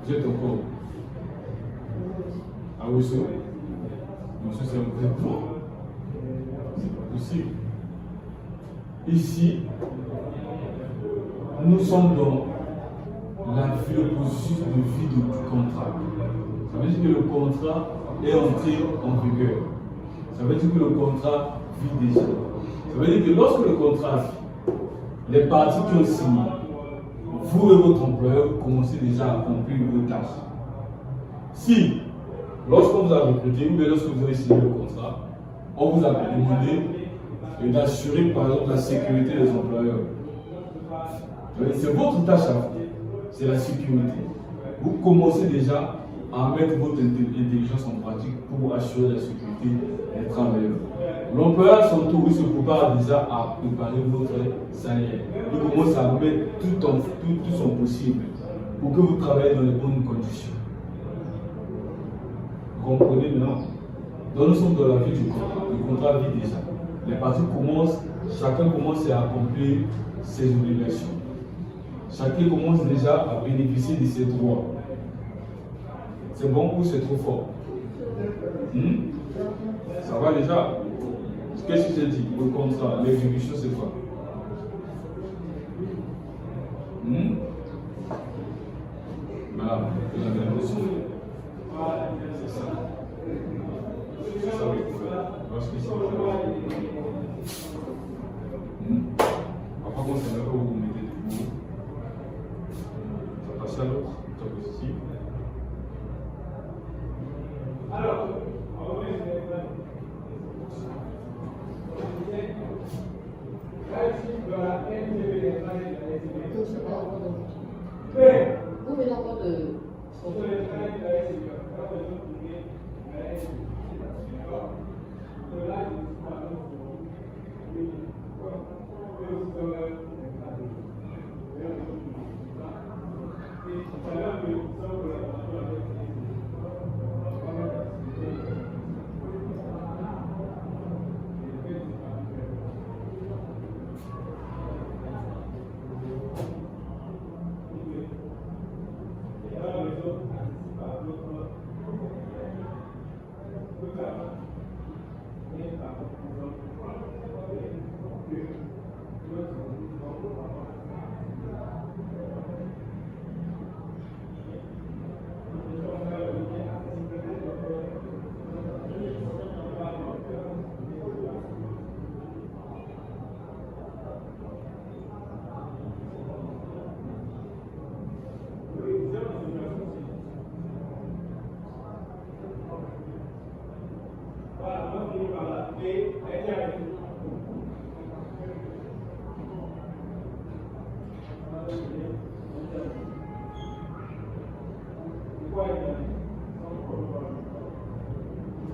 Vous êtes encore à Ousso? Monsieur, c'est vous êtes bon? C'est pas possible. Ici, nous sommes dans le processus de vie du contrat. Ça veut dire que le contrat est entré en vigueur. Ça veut dire que le contrat vit déjà. Ça veut dire que lorsque le contrat vit, les parties qui ont signé, vous et votre employeur commencez déjà à accomplir vos tâches. Si lorsqu'on vous a recruté, ou bien lorsque vous avez signé le contrat, on vous a demandé d'assurer par exemple la sécurité des employeurs. C'est votre tâche à faire, c'est la sécurité. Vous commencez déjà à mettre votre intelligence en pratique pour assurer la sécurité des travailleurs. L'employeur, à son tour, il se prépare déjà à préparer votre salaire. Il commence à mettre tout son possible pour que vous travaillez dans les bonnes conditions. Vous comprenez maintenant? Donc nous sommes dans la vie du contrat. Le contrat vit déjà. Les parties commencent, chacun commence à accomplir ses obligations. Chacun commence déjà à bénéficier de ses droits. C'est bon ou c'est trop fort? Ça va déjà? Qu'est-ce que j'ai dit? Le contrat, l'exécution, c'est quoi? Voilà, vous avez l'impression. C'est ça. C'est ça le problème. Lorsque c'est par contre, c'est là où vous mettez des mots. Ça passe à l'autre, top positif. Alors, vous venez encore de...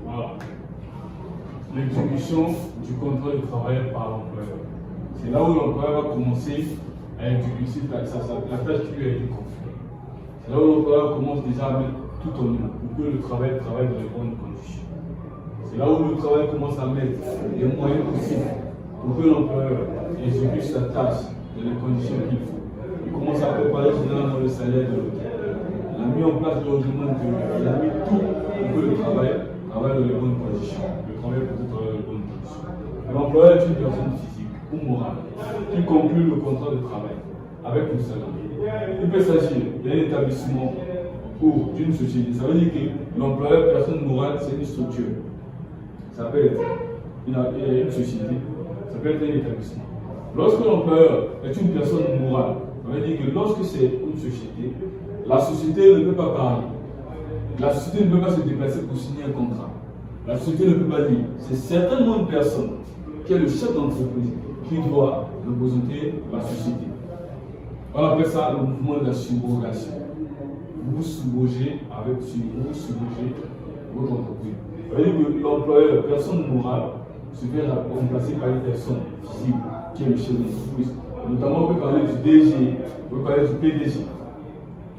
Voilà. L'exécution du contrat de travail par l'employeur. C'est là où l'employeur va commencer à exécuter la tâche qui lui a été confiée. C'est là où l'employeur commence déjà à mettre tout en œuvre pour que le travail travaille dans les bonnes conditions. C'est là où le travail commence à mettre les moyens possibles pour que l'employeur exécute sa tâche dans les conditions qu'il faut. Il commence à préparer généralement le salaire de l'autre. Il a mis en place le logement de l'autre. Il a mis tout pour que le travail travaille dans les bonnes conditions. Le travail peut travailler dans les bonnes conditions. L'employeur est une personne physique ou morale qui conclut le contrat de travail avec le salarié. Il peut s'agir d'un établissement ou d'une société. Ça veut dire que l'employeur, personne morale, c'est une structure. Ça peut être une société, ça peut être un établissement. Lorsque l'employeur est une personne morale, ça veut dire que lorsque c'est une société, la société ne peut pas parler. La société ne peut pas se déplacer pour signer un contrat. La société ne peut pas dire. C'est certainement une personne qui est le chef d'entreprise qui doit représenter la société. On appelle ça le mouvement de la subrogation. Vous subrogez avec vous subrogez votre entreprise. Ça veut dire que l'employeur, personne morale, se fait remplacer par une personne physique qui est le chef d'entreprise. Notamment, on peut parler du DG, on peut parler du PDG.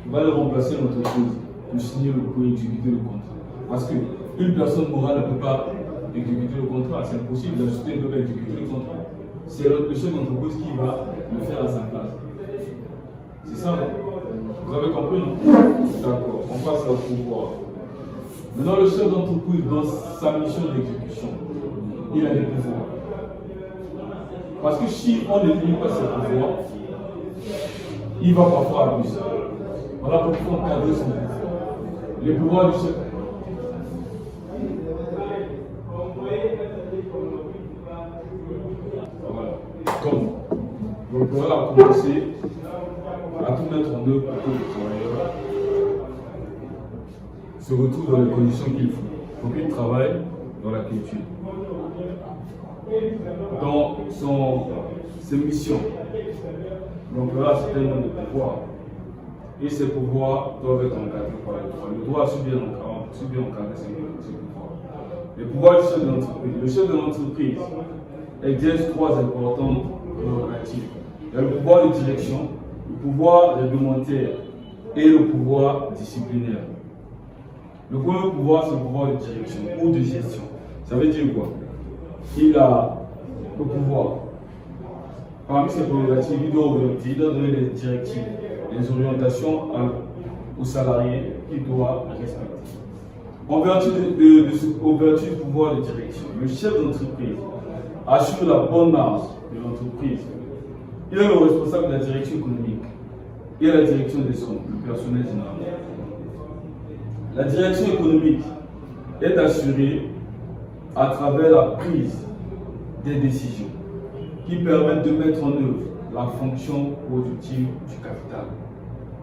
On va le remplacer l'entreprise pour exécuter le contrat. Parce qu'une personne morale ne peut pas exécuter le contrat, c'est impossible, la société ne peut pas exécuter le contrat. C'est le chef d'entreprise qui va le faire à sa place. C'est ça, non? Vous avez compris, non? D'accord, on passe à pouvoir. Maintenant, le chef d'entreprise, dans sa mission d'exécution, il a des pouvoirs. Parce que si on ne limite pas ses pouvoirs, il va parfois abuser. Voilà pourquoi on cadre son pouvoir. Les pouvoirs du chef. Voilà. Donc, l'employeur a commencé à tout mettre en œuvre pour que le travailleur se retrouve dans les conditions qu'il faut. Il faut qu'il travaille dans la culture. Dans ses missions, l'employeur a un certain nombre de pouvoirs. Et ces pouvoirs doivent être encadrés par le droit. Le droit a su bien encadrer ces pouvoirs. Les pouvoirs du chef de l'entreprise. Le chef de l'entreprise exerce trois importantes prérogatives. Il y a le pouvoir de direction, le pouvoir réglementaire et le pouvoir disciplinaire. Le premier pouvoir, c'est le pouvoir de direction ou de gestion. Ça veut dire quoi? Il a le pouvoir. Parmi ses prérogatives, il doit donner des directives, des orientations aux salariés qu'il doit respecter. En vertu du pouvoir de direction, le chef d'entreprise assure la bonne marche de l'entreprise. Il est le responsable de la direction économique et la direction des sommes, le personnel général. La direction économique est assurée à travers la prise des décisions qui permettent de mettre en œuvre la fonction productive du capital.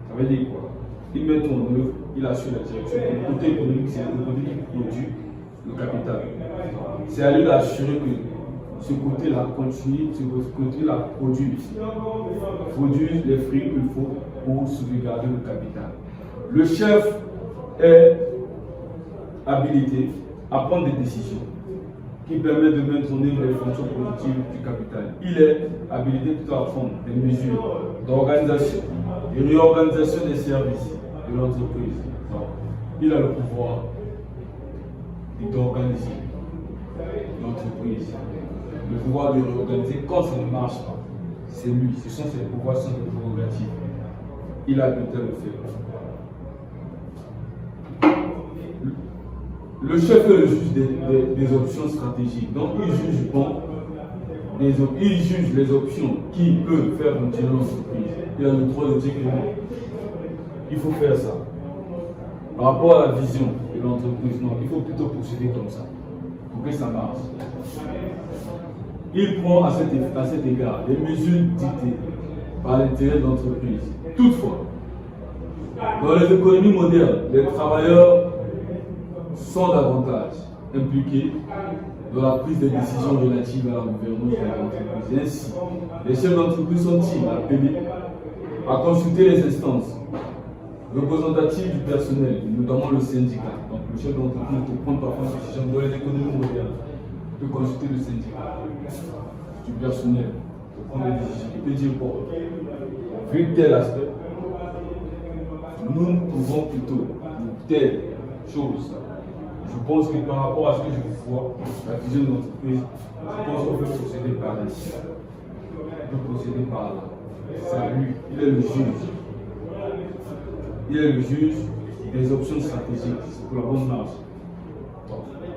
Ça veut dire quoi? Il met en œuvre, il assure la direction. Le côté économique, c'est le côté qui produit le capital. C'est à lui d'assurer que ce côté-là continue, ce côté-là produise les fruits qu'il faut pour sauvegarder le capital. Le chef est habilité à prendre des décisions qui permettent de mettre en œuvre les fonctions productives du capital. Il est habilité plutôt à prendre des mesures d'organisation et réorganisation des services de l'entreprise. Il a le pouvoir d'organiser l'entreprise, le pouvoir de réorganiser quand ça ne marche pas. C'est lui, ce sont ses pouvoirs, ce sont ses prérogatives. Il a habilité à le faire. Le chef est le juge des options stratégiques. Donc, il juge les options qui peuvent faire fonctionner l'entreprise. Il a le droit de dire que non, il faut faire ça. Par rapport à la vision de l'entreprise, non, il faut plutôt procéder comme ça pour que ça marche. Il prend à cet égard les mesures dictées par l'intérêt de l'entreprise. Toutefois, dans les économies modernes, les travailleurs sont davantage impliqués dans la prise de décisions relatives à la gouvernance de l'entreprise. Ainsi, les chefs d'entreprise sont-ils appelés à consulter les instances représentatives du personnel, notamment le syndicat. Donc le chef d'entreprise peut prendre parfois une décision dans les économies modernes, peut consulter le syndicat du personnel pour prendre des décisions. Il peut dire bon, vu tel aspect, nous pouvons plutôt telle chose. Je pense que par rapport à ce que je vois, la vision de l'entreprise, je pense qu'on peut procéder par ici. On peut procéder par là. C'est lui, il est le juge. Il est le juge des options stratégiques, c'est pour la bonne marche.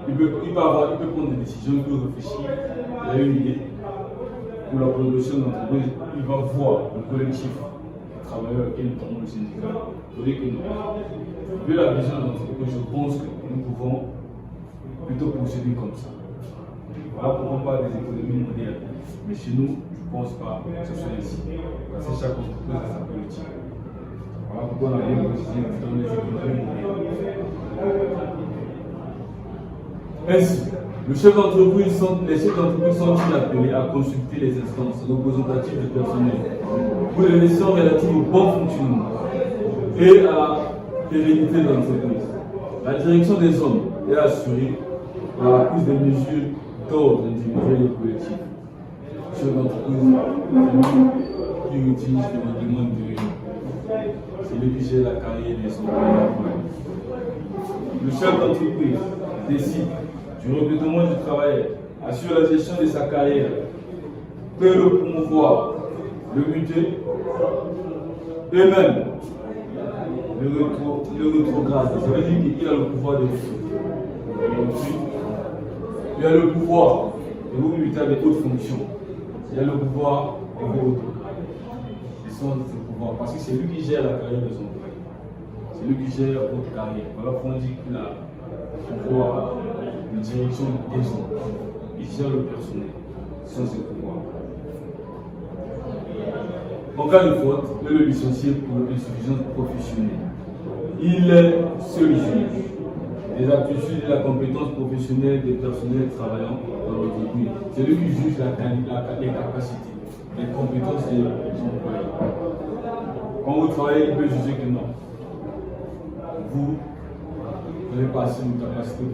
Il peut prendre des décisions, il peut réfléchir, il a une idée pour la progression de l'entreprise, il va voir le collectif des travailleurs et notamment le syndicat. Vous voyez que vu la vision de l'entreprise, je pense que nous pouvons plutôt procéder comme ça. Voilà pourquoi on parle des économies modernes. Mais chez nous, je ne pense pas que ce soit ainsi. Parce que chaque entreprise a sa politique. Voilà pourquoi on a bien précisé dans les économies modernes. Ainsi, les chefs d'entreprise sont-ils appelés à consulter les instances représentatives du personnel pour les questions relatives au bon fonctionnement et à la pérennité de l'entreprise. La direction des hommes est assurée par la prise des mesures d'ordre individuel et collectif. Le chef d'entreprise, c'est lui qui utilise le règlement de réunion. C'est lui qui gère la carrière des employés. Le chef d'entreprise décide du recrutement du travailleur, assure la gestion de sa carrière, peut le promouvoir, le muter, et même le rétrograde. Ça veut dire qu'il a le pouvoir de recruter. Il a le pouvoir de vous muter avec d'autres fonctions. Il a le pouvoir de vous rétrograder. Ce sont ses pouvoirs, parce que c'est lui qui gère la carrière de son employé. C'est lui qui gère votre carrière. Voilà pourquoi on dit qu'il a le pouvoir de direction des hommes. Il gère le personnel sans ses pouvoirs. En cas de faute, il est le licencié pour insuffisance professionnelle. Il est seul juge des aptitudes et la compétence professionnelle des personnels travaillant dans l'entreprise. C'est lui qui juge les capacités, les compétences des employés. Quand vous travaillez, il peut juger que non. Vous n'avez pas assez de capacité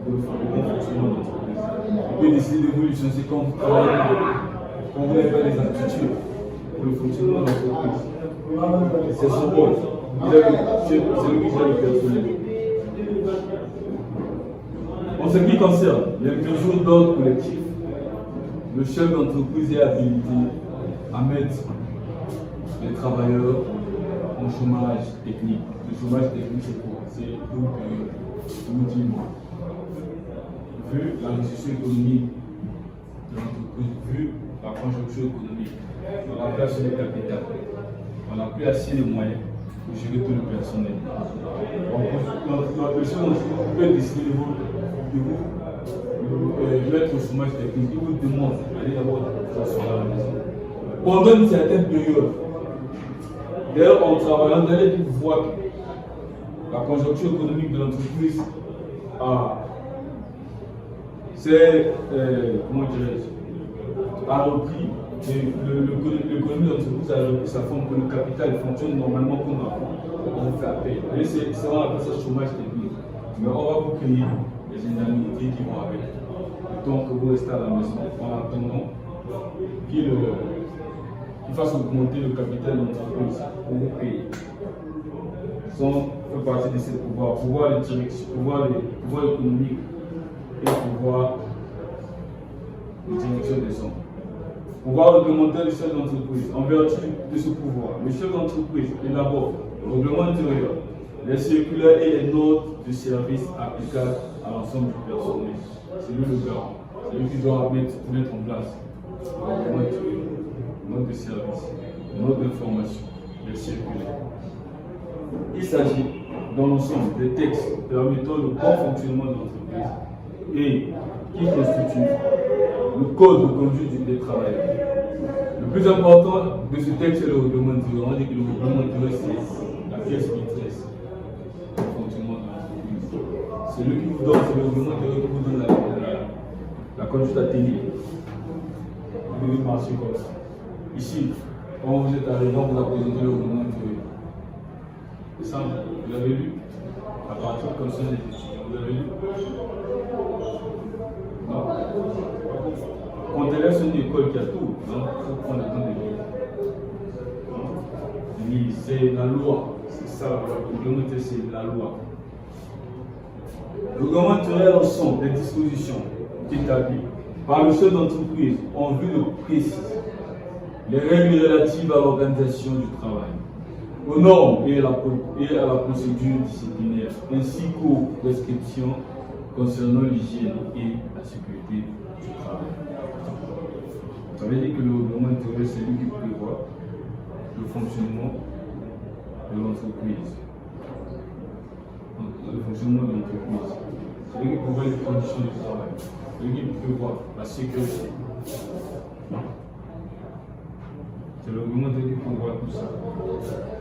pour le fonctionnement de l'entreprise. Il peut décider de vous licencier quand vous travaillez, quand vous n'avez pas les aptitudes pour le fonctionnement de l'entreprise. C'est son rôle. C'est lui qui gère le personnel. En ce qui concerne les mesures d'ordre collectif, le chef d'entreprise est habilité à mettre les travailleurs en chômage technique. Le chômage technique, c'est quoi? C'est une période, 10 mois. Vu la récession économique de l'entreprise, vu la conjoncture économique, on n'a plus assez de capital, on n'a plus assez de moyens pour gérer tout le personnel. Le chef d'entreprise peut décider de vous mettre au chômage technique. Il vous demande d'aller d'abord sur la maison. Pendant une certaine période, d'ailleurs en travaillant, d'aller voir que la conjoncture économique de l'entreprise a repris, l'économie de l'entreprise a repris sa forme, que le capital fonctionne normalement comme avant, on fait appel. Et c'est ça, on appelle ça chômage technique. Mais on va vous créer des indemnités qui vont avec. Donc vous restez à la maison en attendant qu'il fasse augmenter le capital de l'entreprise pour vous payer. Ça fait partie de ces pouvoirs, pouvoir de direction, pouvoir économique et pouvoir de direction des hommes. Pouvoir réglementaire du chef d'entreprise. En vertu de ce pouvoir, le chef d'entreprise élabore le règlement intérieur, les circulaires et les notes de service applicables à l'ensemble du personnel. C'est lui le garant. C'est lui qui doit mettre en place le règlement intérieur, notes de service, notes d'information, les circulaires. Il s'agit dans l'ensemble des textes permettant le bon fonctionnement de l'entreprise et qui constituent le code de conduite des travailleurs. Le plus important de ce texte, c'est le règlement intérieur. On dit que le règlement intérieur, c'est la pièce maîtresse du fonctionnement de l'entreprise. C'est lui qui vous donne, c'est le règlement intérieur qui vous donne la conduite atelier. Vous devez marcher comme ça. Ici, quand vous êtes arrivé, on vous a présenté le règlement intérieur. C'est ça, vous l'avez lu? À partir de concerne des étudiants, vous l'avez lu? Non. Quand elle est sur une école qui a tout, il faut prendre le temps de lire. C'est la loi, c'est ça la loi. Le règlement c'est la loi. Le règlement est l'ensemble des dispositions établies par le chef d'entreprise en vue de préciser les règles relatives à l'organisation du travail, aux normes et à la procédure disciplinaire, ainsi qu'aux prescriptions concernant l'hygiène et la sécurité du travail. Ça veut dire que le règlement intérieur, c'est lui qui prévoit le fonctionnement de l'entreprise. Le fonctionnement de l'entreprise. C'est lui qui prévoit les conditions du travail. C'est lui qui prévoit la sécurité. C'est le règlement intérieur qui prévoit tout ça.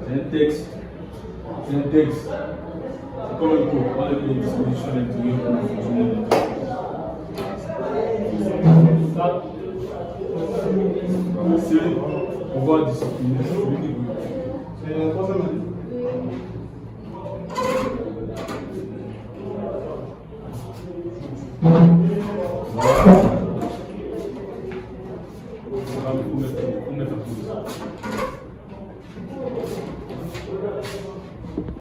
C'est un texte. C'est un texte. C'est comme un cours. On a les dispositions à l'intérieur pour le fonctionnement de l'entreprise. C'est le pouvoir disciplinaire. C'est la troisième année. Voilà.